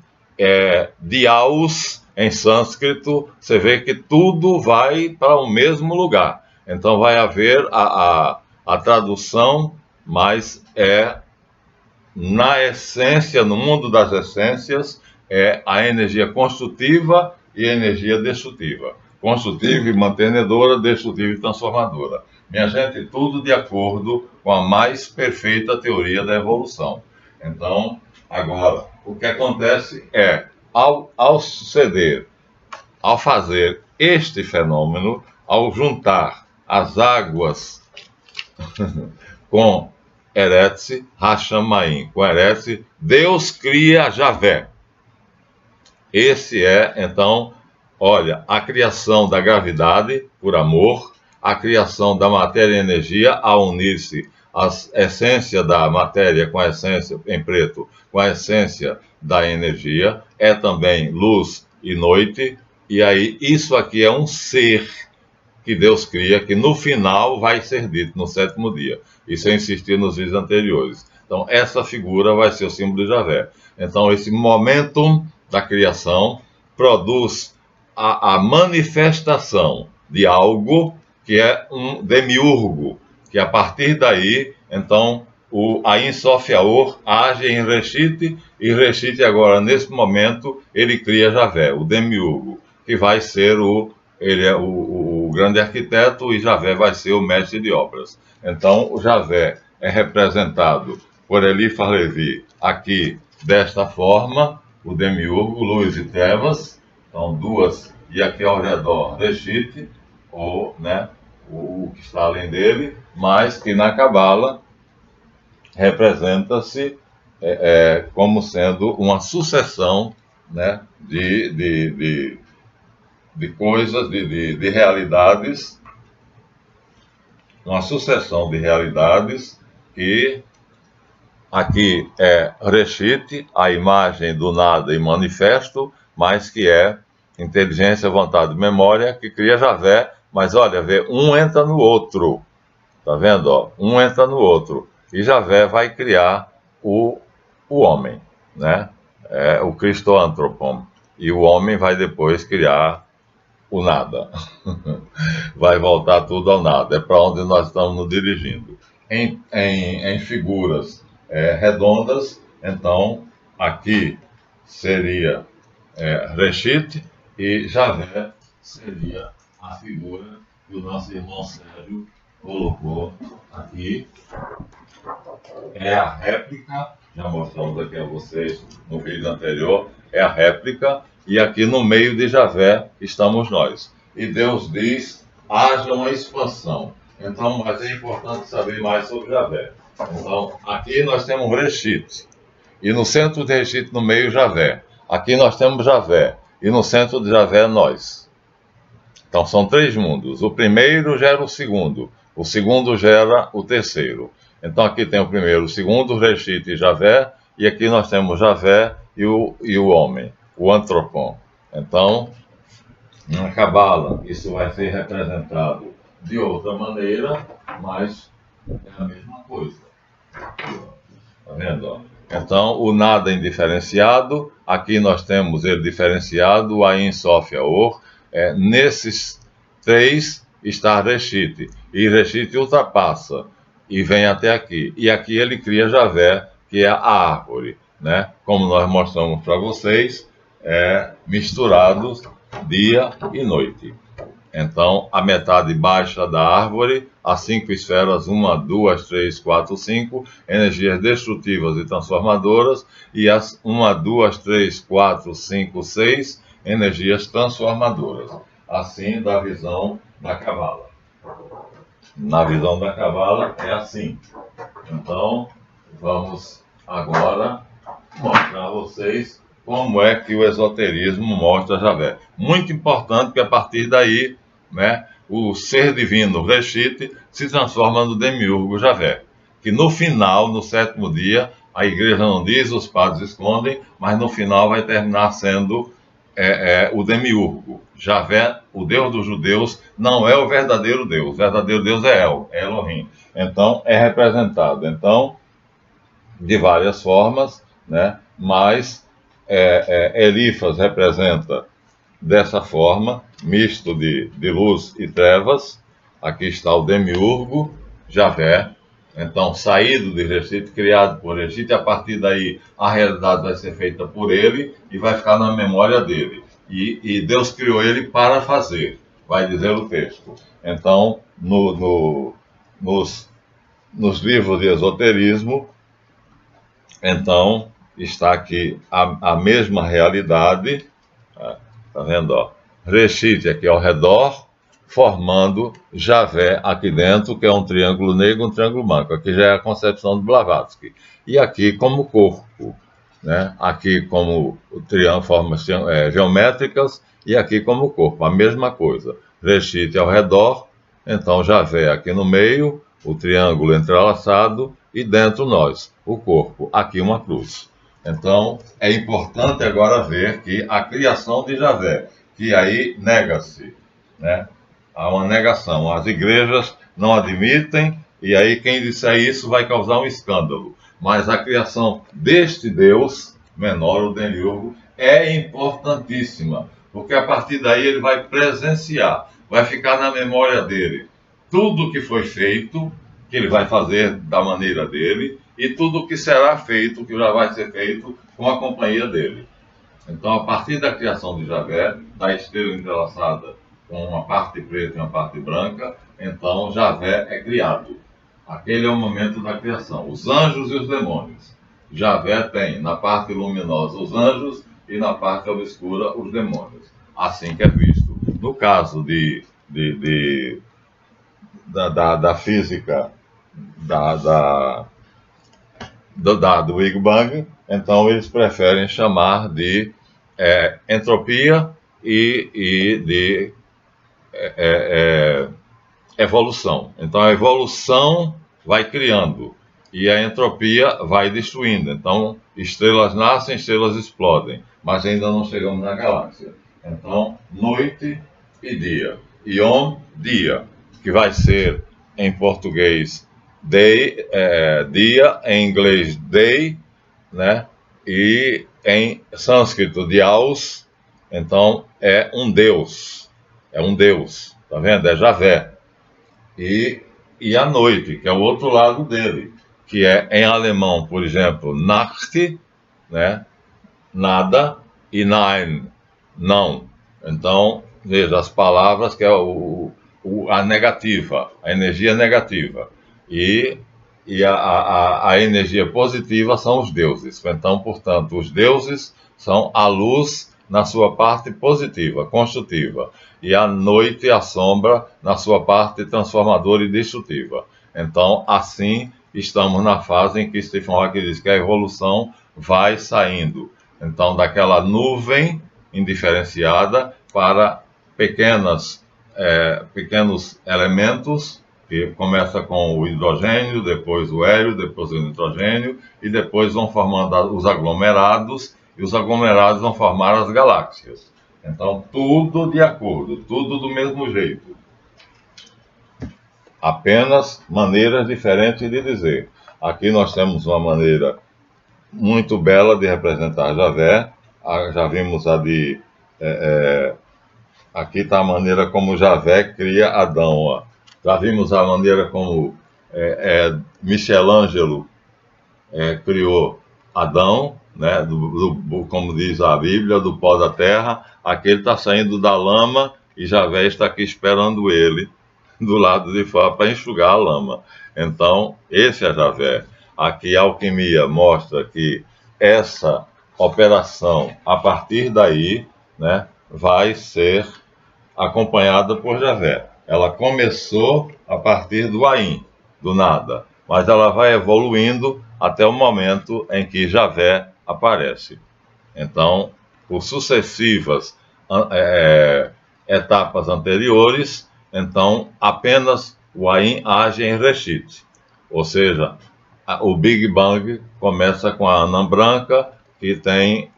diaus, em sânscrito. Você vê que tudo vai para o mesmo lugar. Então vai haver a tradução, mas na essência, no mundo das essências, a energia construtiva e a energia destrutiva. Construtiva e mantenedora, destrutiva e transformadora. Minha gente, tudo de acordo com a mais perfeita teoria da evolução. Então, agora, o que acontece ao suceder, ao fazer este fenômeno, ao juntar as águas com Eretz, Hashamayim, com Eretz, Deus cria Javé. Esse então, olha, a criação da gravidade por amor, a criação da matéria e energia ao unir-se a essência da matéria com a essência, em preto, com a essência da energia, é também luz e noite, e aí isso aqui é um ser que Deus cria, que no final vai ser dito, no sétimo dia. Isso eu insisti nos vídeos anteriores. Então, essa figura vai ser o símbolo de Javé. Então, esse momentum da criação produz a manifestação de algo que é um demiurgo, que a partir daí, então, a Ein Sof Aor age em Reshit, e Reshit agora, nesse momento, ele cria Javé, o demiurgo, que vai ser ele é o grande arquiteto, e Javé vai ser o mestre de obras. Então, o Javé é representado por Eliphaz Levi aqui desta forma, o demiurgo, luz e trevas, então duas, e aqui ao redor Reshit, o que está além dele, mas que na Cabala representa-se como sendo uma sucessão, né, de coisas, de realidades, uma sucessão de realidades que aqui é Reshit, a imagem do nada e manifesto, mas que é inteligência, vontade e memória, que cria Javé, mas olha, vê, um entra no outro, tá vendo? Ó? Um entra no outro, e Javé vai criar o homem, né? O Cristoantropon, e o homem vai depois criar o nada. Vai voltar tudo ao nada, é para onde nós estamos nos dirigindo. Em figuras redondas, então aqui seria Reshit e Javé seria a figura que o nosso irmão Sérgio colocou aqui. É a réplica, já mostramos aqui a vocês no vídeo anterior, é a réplica, e aqui no meio de Javé estamos nós. E Deus diz, haja uma expansão. Então, mas é importante saber mais sobre Javé. Então, aqui nós temos Reshit, e no centro de Reshit, no meio, Javé. Aqui nós temos Javé, e no centro de Javé, nós. Então, são três mundos. O primeiro gera o segundo gera o terceiro. Então, aqui tem o primeiro, o segundo, Reshit e Javé, e aqui nós temos Javé e o homem, o Antropon. Então, na Cabala, isso vai ser representado de outra maneira, mas é a mesma coisa. Tá vendo? Então, o nada indiferenciado, aqui nós temos ele diferenciado, o Ain Sof Or. Nesses três está Reshit, e Reshit ultrapassa e vem até aqui. E aqui ele cria Javé, que é a árvore, né? Como nós mostramos para vocês, misturados dia e noite. Então, a metade baixa da árvore, as 5 esferas, 1, 2, 3, 4, 5, energias destrutivas e transformadoras, e as 1, 2, 3, 4, 5, 6, energias transformadoras. Assim, da visão da Cabala. Na visão da Cabala é assim. Então, vamos agora mostrar a vocês como é que o esoterismo mostra Javé. Muito importante que a partir daí, né, o ser divino Reshit se transforma no demiurgo Javé, que no final, no sétimo dia, a igreja não diz, os padres escondem, mas no final vai terminar sendo o demiurgo. Javé, o Deus dos judeus, não é o verdadeiro Deus. O verdadeiro Deus é Elohim. Então, é representado. Então, de várias formas, né? Mas Elifas representa dessa forma, misto de luz e trevas. Aqui está o demiurgo, Javé. Então, saído de Reshit, criado por Reshit, e a partir daí a realidade vai ser feita por ele e vai ficar na memória dele. E Deus criou ele para fazer, vai dizer o texto. Então, nos livros de esoterismo, então, está aqui a mesma realidade, tá vendo? Ó? Reshit aqui ao redor, formando Javé aqui dentro, que é um triângulo negro, um triângulo branco. Aqui já é a concepção de Blavatsky. E aqui como corpo, né? Aqui como formas geométricas, e aqui como corpo, a mesma coisa. Reshit ao redor, então Javé aqui no meio, o triângulo entrelaçado, e dentro nós, o corpo, aqui uma cruz. Então, é importante agora ver que a criação de Javé, que aí nega-se, né? Há uma negação. As igrejas não admitem, e aí quem disser isso vai causar um escândalo. Mas a criação deste Deus menor, o demiurgo, é importantíssima, porque a partir daí ele vai presenciar, vai ficar na memória dele tudo que foi feito, que ele vai fazer da maneira dele, e tudo que será feito, que já vai ser feito com a companhia dele. Então, a partir da criação de Javé, da estrela entrelaçada com uma parte preta e uma parte branca, então Javé é criado. Aquele é o momento da criação. Os anjos e os demônios. Javé tem na parte luminosa os anjos e na parte obscura os demônios. Assim que é visto. No caso da física, do Big Bang, então eles preferem chamar de entropia e de evolução. Então a evolução vai criando e a entropia vai destruindo. Então estrelas nascem, estrelas explodem, mas ainda não chegamos na galáxia. Então noite e dia. Ion, dia, que vai ser em português day, dia, em inglês day, né? E em sânscrito, Diaos, então é um deus, tá vendo? É Javé. E a noite, que é o outro lado dele, que é em alemão, por exemplo, Nacht, né? Nada, e Nein, não. Então, veja, as palavras que é a negativa, a energia negativa. E a energia positiva são os deuses. Então, portanto, os deuses são a luz na sua parte positiva, construtiva, e a noite, a sombra, na sua parte transformadora e destrutiva. Então, assim, estamos na fase em que Stephen Hawking diz que a evolução vai saindo. Então, daquela nuvem indiferenciada para pequenos elementos, que começa com o hidrogênio, depois o hélio, depois o nitrogênio, e depois vão formando os aglomerados, e os aglomerados vão formar as galáxias. Então, tudo de acordo, tudo do mesmo jeito. Apenas maneiras diferentes de dizer. Aqui nós temos uma maneira muito bela de representar Javé. Já vimos a de... aqui está a maneira como Javé cria Adão. Ó. Já vimos a maneira como Michelangelo criou Adão, né, como diz a Bíblia, do pó da terra. Aqui ele está saindo da lama e Javé está aqui esperando ele do lado de fora para enxugar a lama. Então, esse é Javé. Aqui a alquimia mostra que essa operação, a partir daí, né, vai ser acompanhada por Javé. Ela começou a partir do Ain, do nada, mas ela vai evoluindo até o momento em que Javé aparece. Então, por sucessivas etapas anteriores, então apenas o Ain age em Reshit, ou seja, o Big Bang começa com a anã branca, que tem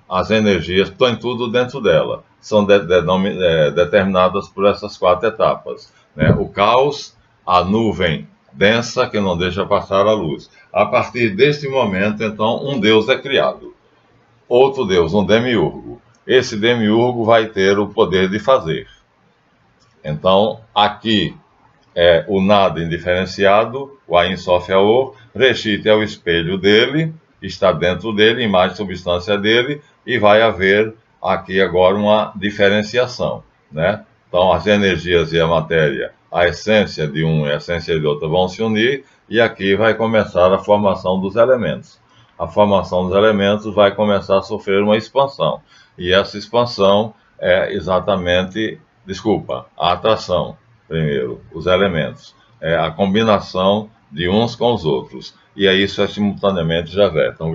as energias, tem tudo dentro dela. São determinadas por essas 4 etapas. Né? O caos, a nuvem densa, que não deixa passar a luz. A partir deste momento, então, um Deus é criado. Outro Deus, um demiurgo. Esse demiurgo vai ter o poder de fazer. Então, aqui é o nada indiferenciado, o Ain Sof Aor, Reshit é o espelho dele, está dentro dele, imagem e substância dele, e vai haver aqui agora uma diferenciação, né? Então, as energias e a matéria, a essência de um e a essência de outro vão se unir, e aqui vai começar a formação dos elementos. A formação dos elementos vai começar a sofrer uma expansão, e essa expansão é exatamente, a atração, primeiro, os elementos, a combinação de uns com os outros, e aí isso é simultaneamente Javé. Então,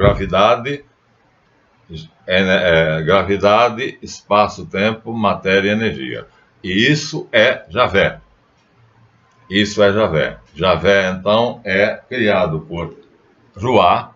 gravidade, espaço-tempo, matéria e energia. E isso é Javé. Isso é Javé. Javé, então, é criado por Ruá,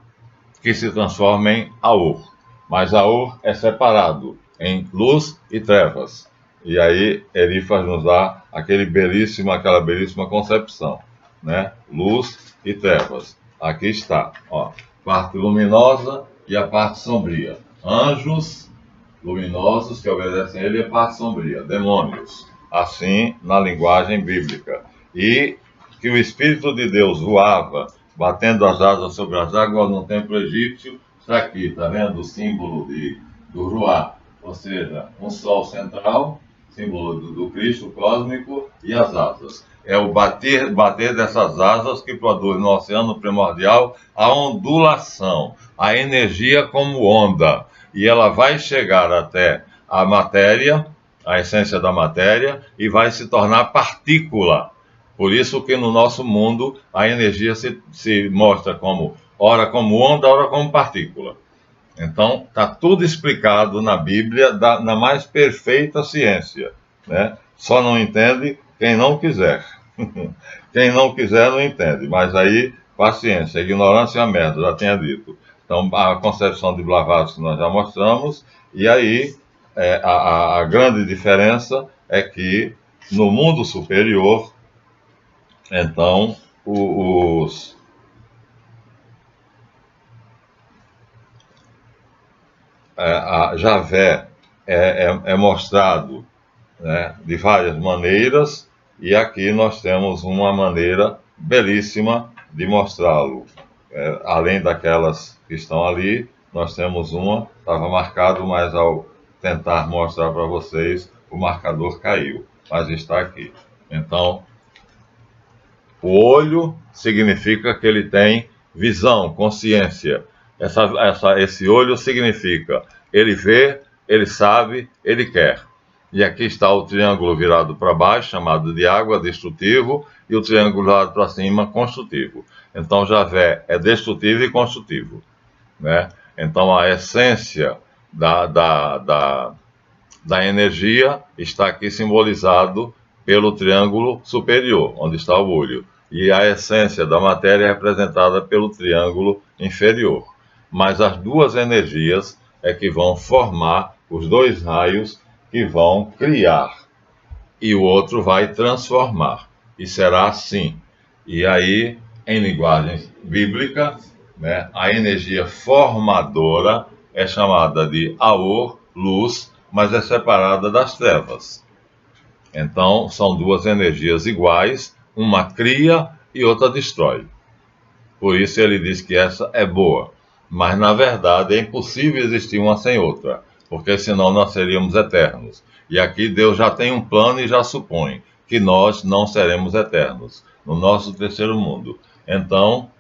que se transforma em Aur. Mas Aur é separado em luz e trevas. E aí Elifas nos dá aquela belíssima concepção, né? Luz e trevas. Aqui está, ó, parte luminosa e a parte sombria. Anjos luminosos que obedecem a ele e a parte sombria. Demônios. Assim na linguagem bíblica. E que o Espírito de Deus voava, batendo as asas sobre as águas no templo egípcio. Está aqui, está vendo o símbolo do Ruá, ou seja, um sol central, símbolo do Cristo cósmico, e as asas. É o bater dessas asas que produz no oceano primordial a ondulação, a energia como onda. E ela vai chegar até a matéria, a essência da matéria, e vai se tornar partícula. Por isso que no nosso mundo a energia se mostra como ora como onda, ora como partícula. Então, está tudo explicado na Bíblia, na mais perfeita ciência, né? Só não entende quem não quiser. Quem não quiser não entende, mas aí, paciência, ignorância é a merda, já tinha dito. Então, a concepção de Blavatsky nós já mostramos, e aí a grande diferença é que no mundo superior, então, a Javé é mostrado, né, de várias maneiras, e aqui nós temos uma maneira belíssima de mostrá-lo. Além daquelas que estão ali, nós temos uma, estava marcado, mas ao tentar mostrar para vocês, o marcador caiu, mas está aqui. Então, o olho significa que ele tem visão, consciência. Esse olho significa ele vê, ele sabe, ele quer. E aqui está o triângulo virado para baixo, chamado de água, destrutivo, e o triângulo virado para cima, construtivo. Então, Javé é destrutivo e construtivo, né? Então, a essência da energia está aqui simbolizado pelo triângulo superior, onde está o olho. E a essência da matéria é representada pelo triângulo inferior. Mas as duas energias é que vão formar os dois raios que vão criar. E o outro vai transformar. E será assim. E aí, em linguagem bíblica, né, a energia formadora é chamada de Aor, luz, mas é separada das trevas. Então, são duas energias iguais, uma cria e outra destrói. Por isso ele diz que essa é boa. Mas, na verdade, é impossível existir uma sem outra, porque senão nós seríamos eternos. E aqui Deus já tem um plano e já supõe que nós não seremos eternos, no nosso terceiro mundo. Então,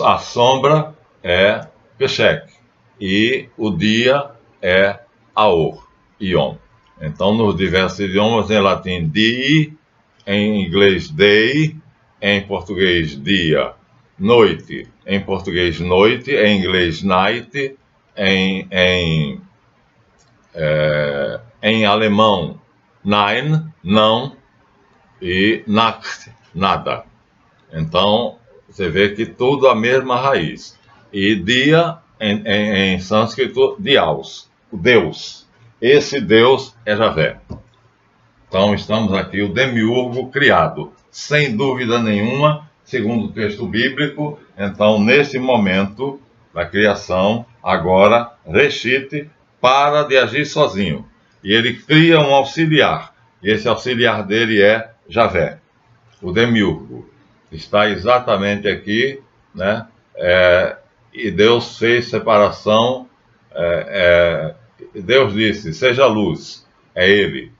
a sombra é Peshek e o dia é Aor, Ion. Então, nos diversos idiomas, em latim, dii, em inglês, day, em português, dia, noite, em português, noite, em inglês, night, em alemão, nein, não, e nacht, nada. Então, você vê que tudo a mesma raiz. E dia, em sânscrito, diaus, o Deus. Esse Deus é Javé. Então, estamos aqui, o demiurgo criado, sem dúvida nenhuma, segundo o texto bíblico. Então, nesse momento da criação, agora, Reshit para de agir sozinho. E ele cria um auxiliar. E esse auxiliar dele é Javé, o demiurgo. Está exatamente aqui, né? E Deus fez separação. Deus disse: seja luz, é Ele,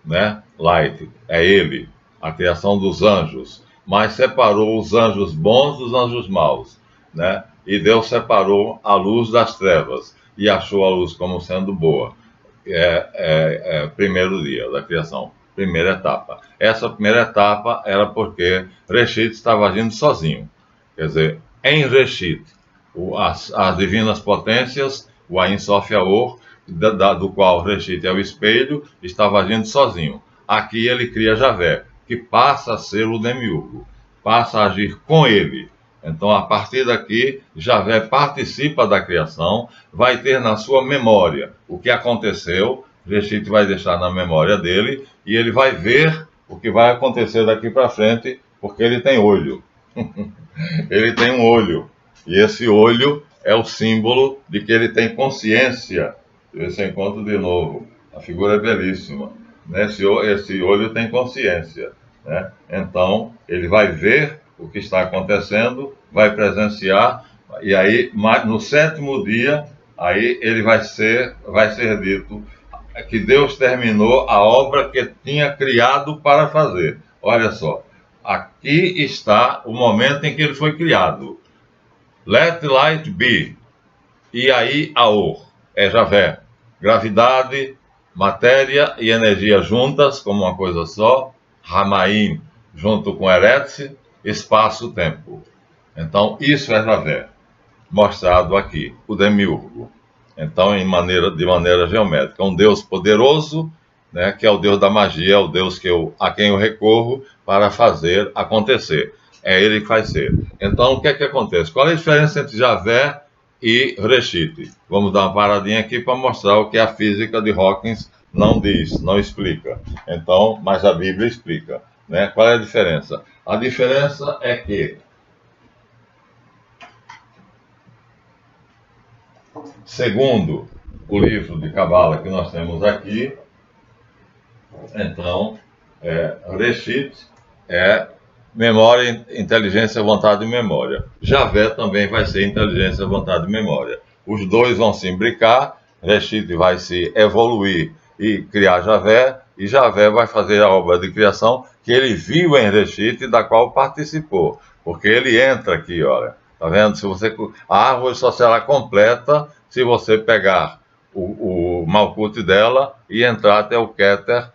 né? Light, é Ele, a criação dos anjos. Mas separou os anjos bons dos anjos maus, né? E Deus separou a luz das trevas e achou a luz como sendo boa. Primeiro dia da criação. Primeira etapa. Essa primeira etapa era porque Reshit estava agindo sozinho. Quer dizer, em Reshit, as divinas potências, o Ain Sof Aor, do qual Reshit é o espelho, estava agindo sozinho. Aqui ele cria Javé, que passa a ser o demiurgo, passa a agir com ele. Então, a partir daqui, Javé participa da criação, vai ter na sua memória o que aconteceu, Reshit vai deixar na memória dele, e ele vai ver o que vai acontecer daqui para frente, porque ele tem olho. Ele tem um olho, e esse olho é o símbolo de que ele tem consciência. Esse encontro de novo, a figura é belíssima. Esse olho tem consciência, né? Então, ele vai ver o que está acontecendo, vai presenciar, e aí, no sétimo dia, aí ele vai ser dito que Deus terminou a obra que tinha criado para fazer. Olha só, aqui está o momento em que ele foi criado. Let light be. E aí, Aor, é Javé. Gravidade, matéria e energia juntas, como uma coisa só. Ramaim, junto com Eretz, espaço-tempo. Então, isso é Javé, mostrado aqui, o demiurgo. Então, de maneira geométrica. Um Deus poderoso, né, que é o Deus da magia, é o Deus a quem eu recorro para fazer acontecer. É Ele que faz ser. Então, o que é que acontece? Qual é a diferença entre Javé e Reshit? Vamos dar uma paradinha aqui para mostrar o que a física de Hawkins não diz, não explica. Então, mas a Bíblia explica. Né? Qual é a diferença? A diferença é que, segundo o livro de Cabala que nós temos aqui, então, Reshit é memória, inteligência, vontade e memória. Javé também vai ser inteligência, vontade e memória. Os dois vão se imbricar, Reshit vai se evoluir e criar Javé, e Javé vai fazer a obra de criação que ele viu em Reshit e da qual participou. Porque ele entra aqui, olha, tá vendo? A árvore só será completa se você pegar o Malkuth dela e entrar até o Keter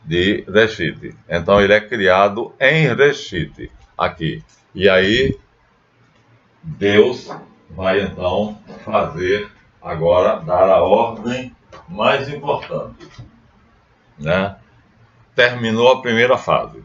de Reshit. Então ele é criado em Reshit, aqui. E aí Deus vai então dar a ordem mais importante, né? Terminou a primeira fase.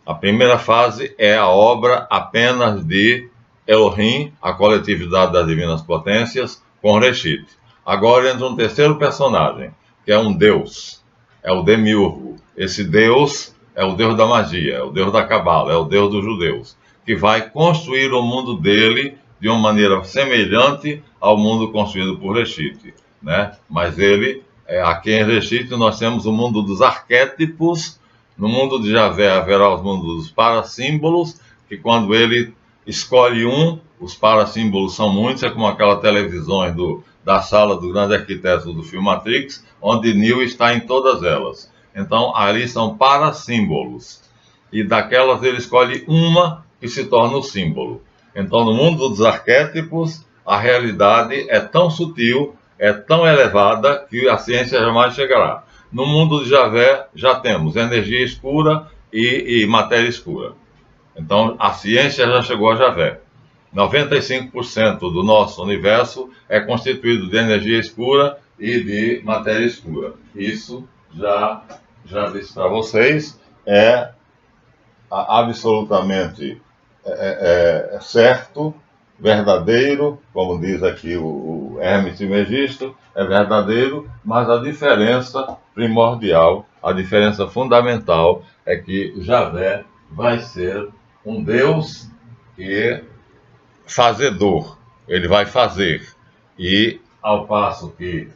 A primeira fase é a obra apenas de Elohim, a coletividade das divinas potências, com Reshit. Agora entra um terceiro personagem, que é um Deus, é o Demiurgo. Esse Deus é o Deus da magia, é o Deus da Cabala, é o Deus dos judeus, que vai construir o mundo dele de uma maneira semelhante ao mundo construído por Reshit, né? Mas aqui em Reshit nós temos o mundo dos arquétipos. No mundo de Javé haverá os mundos dos parassímbolos, que quando ele escolhe os parassímbolos são muitos, é como aquelas televisões da sala do grande arquiteto do filme Matrix, onde Neo está em todas elas. Então, ali são parassímbolos. E daquelas ele escolhe uma que se torna o símbolo. Então, no mundo dos arquétipos, a realidade é tão sutil, é tão elevada, que a ciência jamais chegará. No mundo de Javé, já temos energia escura e matéria escura. Então, a ciência já chegou a Javé. 95% do nosso universo é constituído de energia escura e de matéria escura. Isso já disse para vocês, é absolutamente certo, verdadeiro, como diz aqui o Hermes Trismegisto, é verdadeiro, mas a diferença primordial, a diferença fundamental é que Javé vai ser um Deus fazedor, ele vai fazer, e ao passo que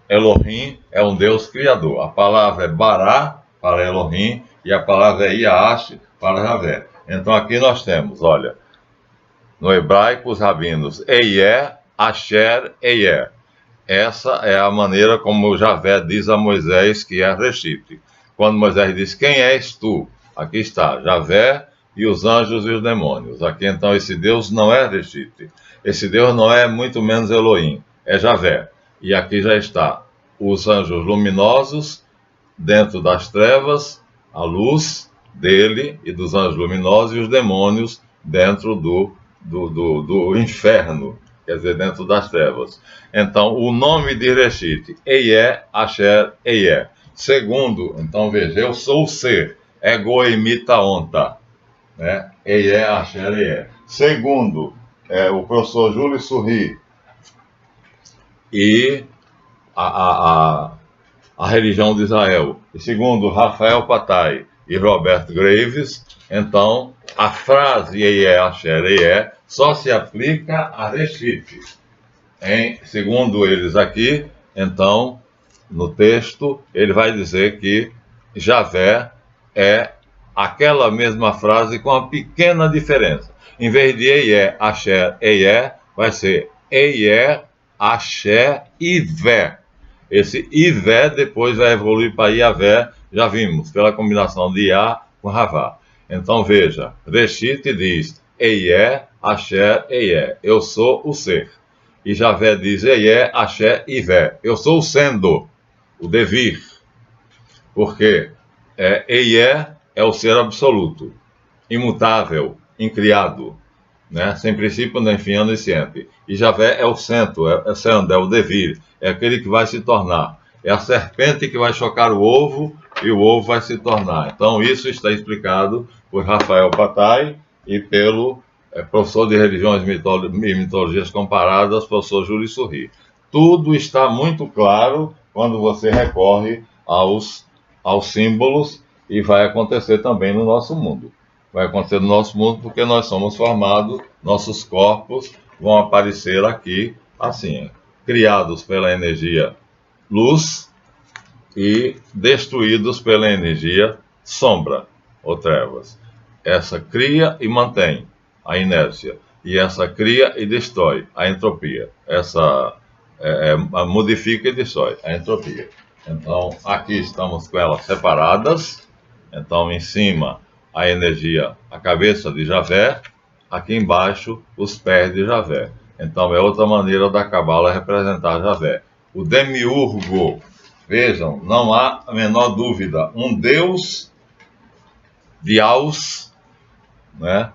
Elohim é um Deus criador. A palavra é Bará para Elohim e a palavra é Yaash para Javé. Então aqui nós temos, olha, no hebraico os rabinos, Eie, Asher, Eie. Essa é a maneira como Javé diz a Moisés que é Reshit. Quando Moisés diz, quem és tu? Aqui está, Javé e os anjos e os demônios. Aqui então esse Deus não é Reshit. Esse Deus não é muito menos Elohim, é Javé. E aqui já está os anjos luminosos dentro das trevas, a luz dele e dos anjos luminosos, e os demônios dentro do inferno, quer dizer, dentro das trevas. Então, o nome de Reshit, Eie, Asher, Eie. Segundo, então veja, eu sou o ser, ego emita onta, né? Eie, Asher, Eie. Segundo, o professor Júlio Surri e a religião de Israel. E segundo Rafael Patai e Robert Graves, então a frase Eie, Asher, Eie só se aplica a Reshit. Segundo eles aqui, então, no texto, ele vai dizer que Javé é aquela mesma frase com uma pequena diferença. Em vez de Eie, Asher, Eie, vai ser Eie, Asher, Ivé. Esse Ivé depois vai evoluir para Iavé, já vimos, pela combinação de Iá com Ravá. Então veja, Reshit diz Eie, Asher, Eie, eu sou o ser. E Javé diz Eie, Asher, Ivé, eu sou o sendo, o devir. Porque Eie é o ser absoluto, imutável, incriado, né? Sem princípio nem fim, onisciente. E Javé é o centro, é o devir, é aquele que vai se tornar. É a serpente que vai chocar o ovo e o ovo vai se tornar. Então isso está explicado por Rafael Patai e pelo professor de religiões e mitologias comparadas, professor Júlio Sorri. Tudo está muito claro quando você recorre aos símbolos, e vai acontecer também no nosso mundo. Vai acontecer no nosso mundo porque nós somos formados, nossos corpos vão aparecer aqui assim, criados pela energia luz e destruídos pela energia sombra ou trevas. Essa cria e mantém a inércia, e essa cria e destrói a entropia. Essa modifica e destrói a entropia. Então, aqui estamos com elas separadas. Então, em cima, a energia, a cabeça de Javé, aqui embaixo, os pés de Javé. Então, é outra maneira da Cabala representar Javé. O demiurgo, vejam, não há a menor dúvida, um deus, Diaus, né?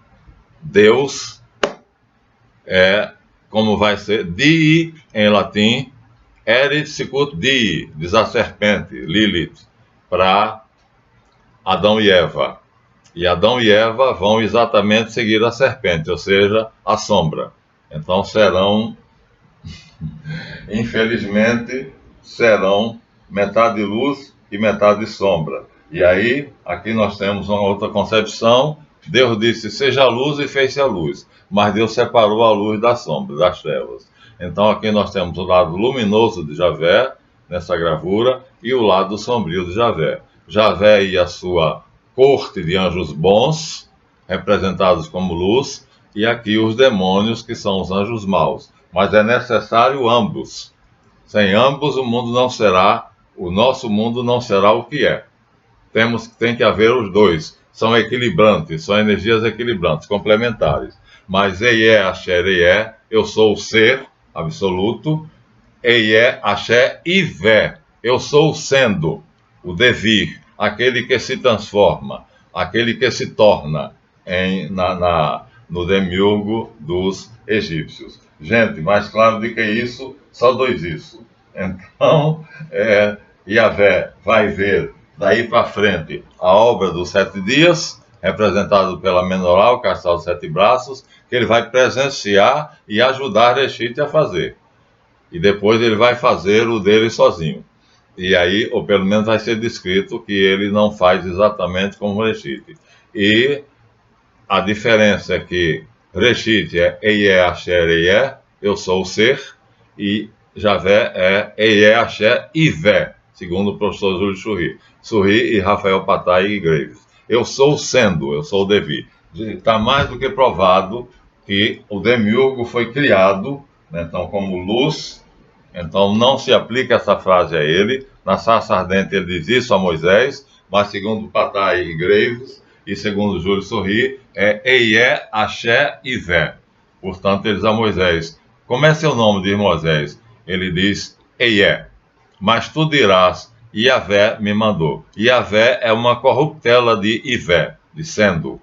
Deus como vai ser, Dii em latim, Erit sicut Dii, diz a serpente, Lilith, para Adão e Eva. E Adão e Eva vão exatamente seguir a serpente, ou seja, a sombra. Então infelizmente, serão metade luz e metade sombra. E aí, aqui nós temos uma outra concepção. Deus disse, seja luz, e fez-se a luz. Mas Deus separou a luz da sombra, das trevas. Então aqui nós temos o lado luminoso de Javé, nessa gravura, e o lado sombrio de Javé. Javé e a sua corte de anjos bons, representados como luz, e aqui os demônios, que são os anjos maus. Mas é necessário ambos. Sem ambos o nosso mundo não será o que é. Tem que haver os dois. São equilibrantes, são energias equilibrantes, complementares. Mas Eié, Axé, Eié, eu sou o ser absoluto. Eié, Axé, Ivé, eu sou o sendo, o devir, aquele que se transforma, aquele que se torna no demiurgo dos egípcios. Gente, mais claro do que isso, só dois isso. Então, Yahvé vai ver daí para frente a obra dos 7 dias, representado pela menorá, o castelo dos 7 braços, que ele vai presenciar e ajudar Reshit a fazer. E depois ele vai fazer o dele sozinho. E aí, ou pelo menos vai ser descrito que ele não faz exatamente como Reshit. E a diferença é que Reshit é Eié, Axé, Eié, eu sou o ser, e Javé é Eié, Axé, Ivé, segundo o professor Júlio Sorri e Rafael Patai e Graves. Eu sou o sendo, eu sou o devir. Está mais do que provado que o demiurgo foi criado, né, então, como luz. Então não se aplica essa frase a ele. Na sarça ardente ele diz isso a Moisés, mas segundo Patai e Graves, e segundo Júlio Sorri, é Eié, Axé, Ivé. Portanto, ele diz a Moisés, como é seu nome, diz Moisés? Ele diz Eié, mas tu dirás, Yahvé me mandou. Yahvé é uma corruptela de Ivé, de sendo,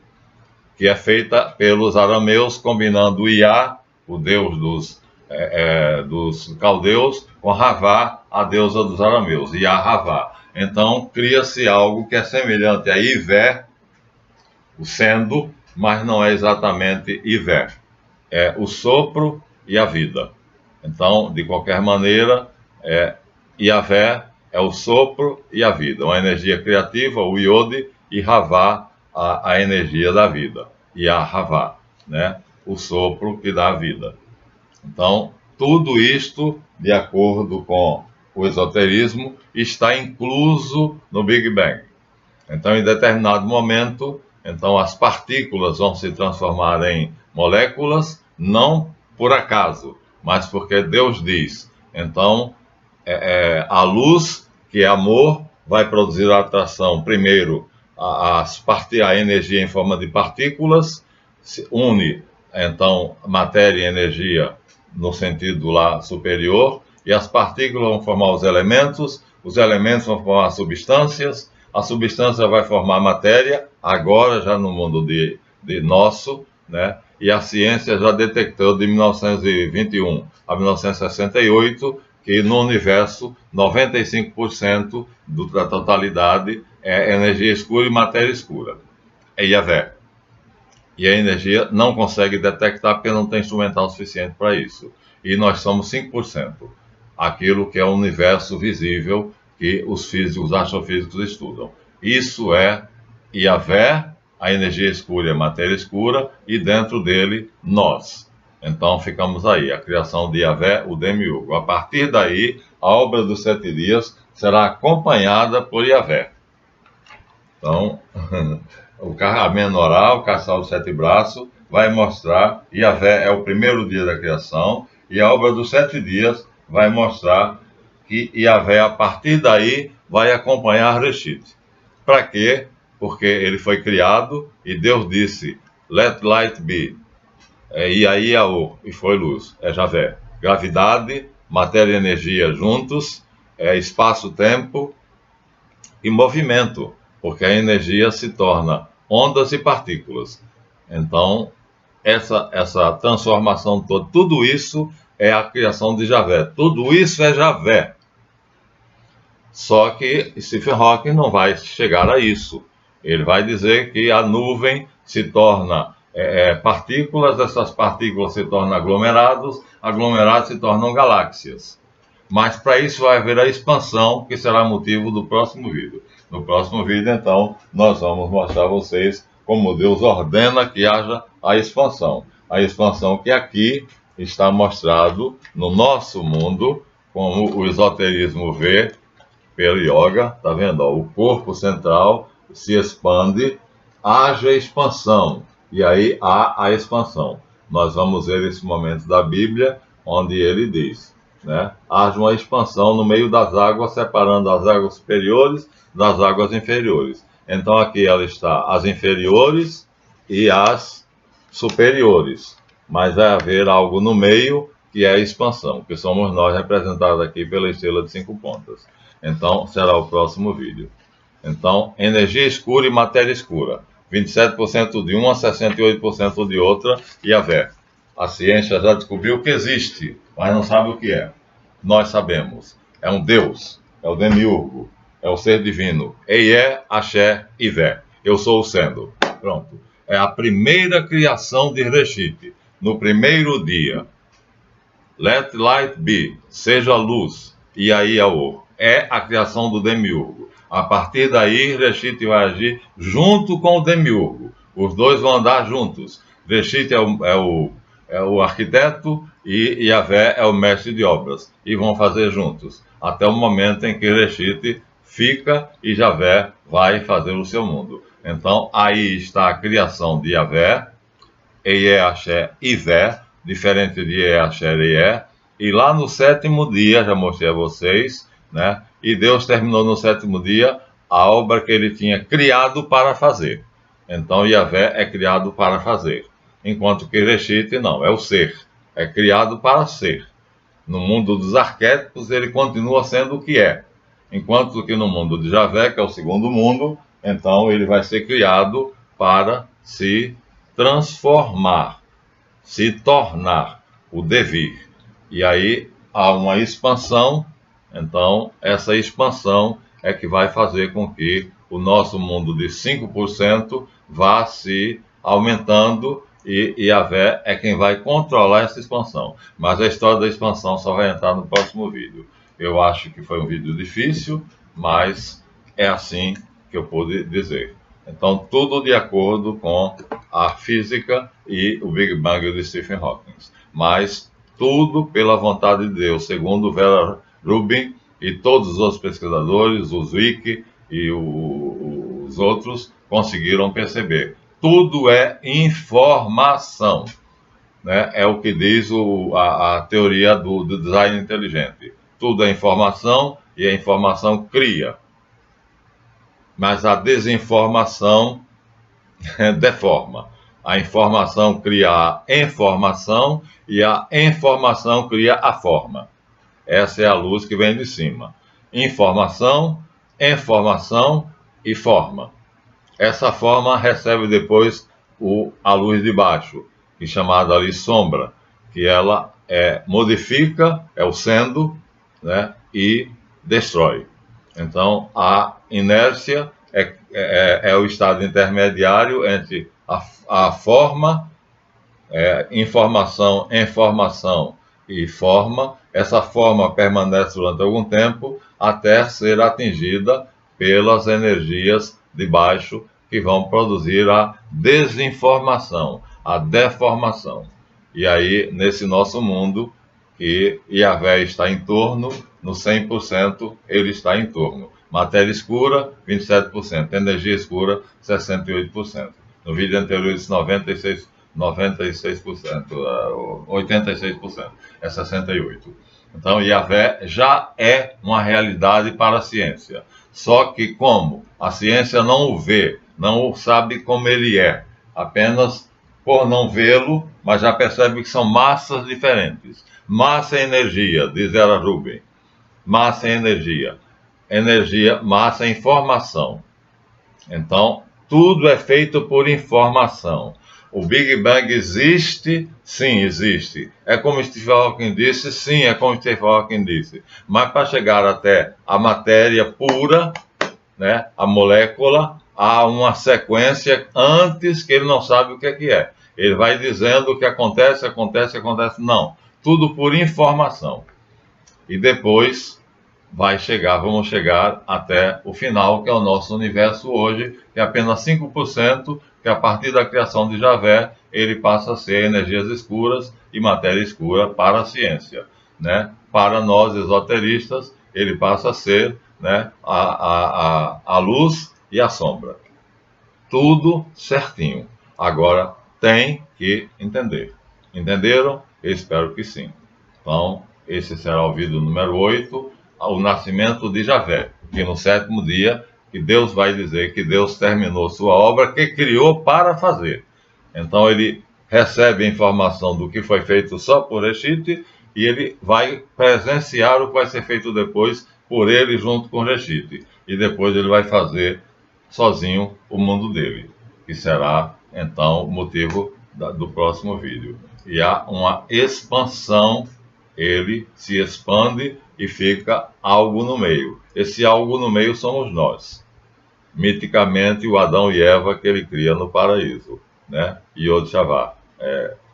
que é feita pelos arameus, combinando Iá, o deus dos caldeus, com Ravá, a deusa dos arameus, Yah-Ravá. Então, cria-se algo que é semelhante a Ivé, o sendo, mas não é exatamente Ivé. É o sopro e a vida. Então, de qualquer maneira, Yahvé é o sopro e a vida, uma energia criativa, o Iode, e Ravá, a energia da vida, e a Ravá, né? O sopro que dá a vida. Então, tudo isto, de acordo com o esoterismo, está incluso no Big Bang. Então, em determinado momento, as partículas vão se transformar em moléculas, não por acaso, mas porque Deus diz. Então, a luz, que é amor, vai produzir a atração, primeiro, a energia em forma de partículas, se une, então, matéria e energia no sentido lá superior, e as partículas vão formar os elementos vão formar substâncias, a substância vai formar matéria, agora já no mundo de nosso, né? E a ciência já detectou de 1921 a 1968 que no universo 95% da totalidade é energia escura e matéria escura. É Yahvé. E a energia não consegue detectar porque não tem instrumental suficiente para isso. E nós somos 5%, aquilo que é o universo visível que os físicos, os astrofísicos estudam. Isso é Yahvé, a energia escura e a matéria escura, e dentro dele, nós. Então ficamos aí, a criação de Yahvé, o Demiurgo. A partir daí, a obra dos 7 dias será acompanhada por Yahvé. Então, a menorá, o caçal dos 7 braços, vai mostrar, Yahvé é o primeiro dia da criação, e a obra dos 7 dias vai mostrar que Yahvé, a partir daí, vai acompanhar Reshit. Para quê? Porque ele foi criado e Deus disse, let light be, e aí e foi luz, é Yahvé. Gravidade, matéria e energia juntos, espaço-tempo e movimento, porque a energia se torna ondas e partículas. Então, essa transformação toda, tudo isso é a criação de Yahvé. Tudo isso é Yahvé. Só que Stephen Hawking não vai chegar a isso. Ele vai dizer que a nuvem se torna partículas, essas partículas se tornam aglomerados, aglomerados se tornam galáxias. Mas para isso vai haver a expansão, que será motivo do próximo vídeo. No próximo vídeo, então, nós vamos mostrar a vocês como Deus ordena que haja a expansão. A expansão que aqui está mostrado no nosso mundo, como o esoterismo vê pelo yoga, tá vendo? Ó, o corpo central se expande, haja expansão, e aí há a expansão. Nós vamos ver esse momento da Bíblia, onde ele diz, né? Haja uma expansão no meio das águas, separando as águas superiores das águas inferiores. Então aqui ela está, as inferiores e as superiores. Mas vai haver algo no meio, que é a expansão, que somos nós representados aqui pela estrela de 5 pontas. Então será o próximo vídeo. Então, energia escura e matéria escura. 27% de uma, 68% de outra, Yahvé. A ciência já descobriu que existe, mas não sabe o que é. Nós sabemos. É um Deus, é o Demiurgo, é o ser divino. Eié, Axé, Ivé. Eu sou o sendo. Pronto. É a primeira criação de Reshit. No primeiro dia. Let light be. Seja luz. E aí é a criação do Demiurgo. A partir daí, Reshit vai agir junto com o Demiurgo. Os dois vão andar juntos. Reshit é o arquiteto e Yahvé é o mestre de obras. E vão fazer juntos. Até o momento em que Reshit fica e Yahvé vai fazer o seu mundo. Então, aí está a criação de Yahvé, Eié, Axé, Ivé, diferente de Eié, Axé e Eié. E lá no 7º dia, já mostrei a vocês, né? E Deus terminou no 7º dia a obra que ele tinha criado para fazer. Então, Yahvé é criado para fazer. Enquanto que Reshit não, é o ser. É criado para ser. No mundo dos arquétipos, ele continua sendo o que é. Enquanto que no mundo de Yahvé, que é o segundo mundo, então ele vai ser criado para se transformar, se tornar, o devir. E aí há uma expansão. Então, essa expansão é que vai fazer com que o nosso mundo de 5% vá se aumentando e Yahvé é quem vai controlar essa expansão. Mas a história da expansão só vai entrar no próximo vídeo. Eu acho que foi um vídeo difícil, mas é assim que eu pude dizer. Então, tudo de acordo com a física e o Big Bang de Stephen Hawking. Mas tudo pela vontade de Deus, segundo Vera Rubin e todos os outros pesquisadores, os Wiki e os outros, conseguiram perceber. Tudo é informação, né? É o que diz a teoria do design inteligente. Tudo é informação e a informação cria. Mas a desinformação deforma. A informação cria a informação e a informação cria a forma. Essa é a luz que vem de cima. Informação e forma. Essa forma recebe depois a luz de baixo, que é chamada ali sombra, que ela modifica, é o sendo, né, e destrói. Então, a inércia é o estado intermediário entre a forma, informação e forma. Essa forma permanece durante algum tempo até ser atingida pelas energias de baixo, que vão produzir a desinformação, a deformação. E aí, nesse nosso mundo, que Yahvé está em torno, no 100%, ele está em torno. Matéria escura, 27%. Energia escura, 68%. No vídeo anterior, eu disse 96%, 86%. É 68%. Então, Yahvé já é uma realidade para a ciência. Só que como a ciência não o vê, não o sabe como ele é, apenas por não vê-lo, mas já percebe que são massas diferentes. Massa é energia, diz Vera Rubin. Massa é energia. Energia, massa é informação. Então, tudo é feito por informação. O Big Bang existe? Sim, existe. É como Stephen Hawking disse? Sim, é como Stephen Hawking disse. Mas para chegar até a matéria pura, né, a molécula, há uma sequência antes que ele não sabe o que é. Ele vai dizendo o que acontece. Não. Tudo por informação. E depois vamos chegar até o final, que é o nosso universo hoje, que é apenas 5%, que a partir da criação de Yahvé, ele passa a ser energias escuras e matéria escura para a ciência. Né? Para nós, esoteristas, ele passa a ser, né, a luz e a sombra. Tudo certinho. Agora, tem que entender. Entenderam? Eu espero que sim. Então, esse será o vídeo número 8, o nascimento de Yahvé, que no 7º dia, que Deus vai dizer que Deus terminou sua obra que criou para fazer. Então, ele recebe a informação do que foi feito só por Reshit, e ele vai presenciar o que vai ser feito depois por ele junto com Reshit. E depois ele vai fazer sozinho o mundo dele, que será, então, o motivo do próximo vídeo. E há uma expansão, ele se expande e fica algo no meio. Esse algo no meio somos nós. Miticamente, o Adão e Eva que ele cria no paraíso, né? Yod Shavá,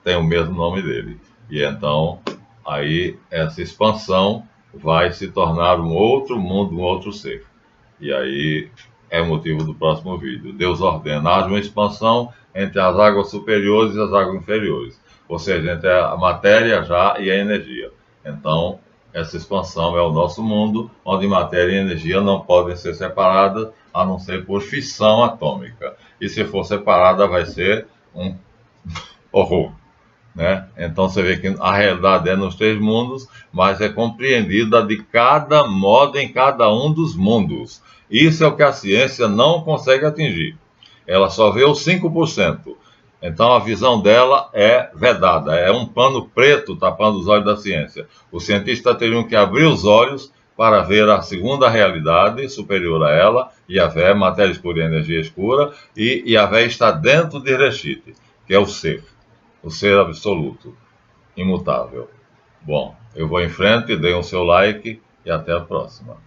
tem o mesmo nome dele. E então, aí, essa expansão vai se tornar um outro mundo, um outro ser. E aí é o motivo do próximo vídeo. Deus ordena, haja uma expansão entre as águas superiores e as águas inferiores. Ou seja, entre a matéria já e a energia. Então, essa expansão é o nosso mundo, onde matéria e energia não podem ser separadas, a não ser por fissão atômica. E se for separada, vai ser um horror. Né? Então você vê que a realidade é nos 3 mundos, mas é compreendida de cada modo em cada um dos mundos. Isso é o que a ciência não consegue atingir. Ela só vê os 5%. Então a visão dela é vedada, é um pano preto tapando os olhos da ciência. Os cientistas teriam que abrir os olhos para ver a segunda realidade superior a ela, Yahvé, matéria escura e energia escura, e Yahvé está dentro de Reshit, que é o ser absoluto, imutável. Bom, eu vou em frente, deem o seu like e até a próxima.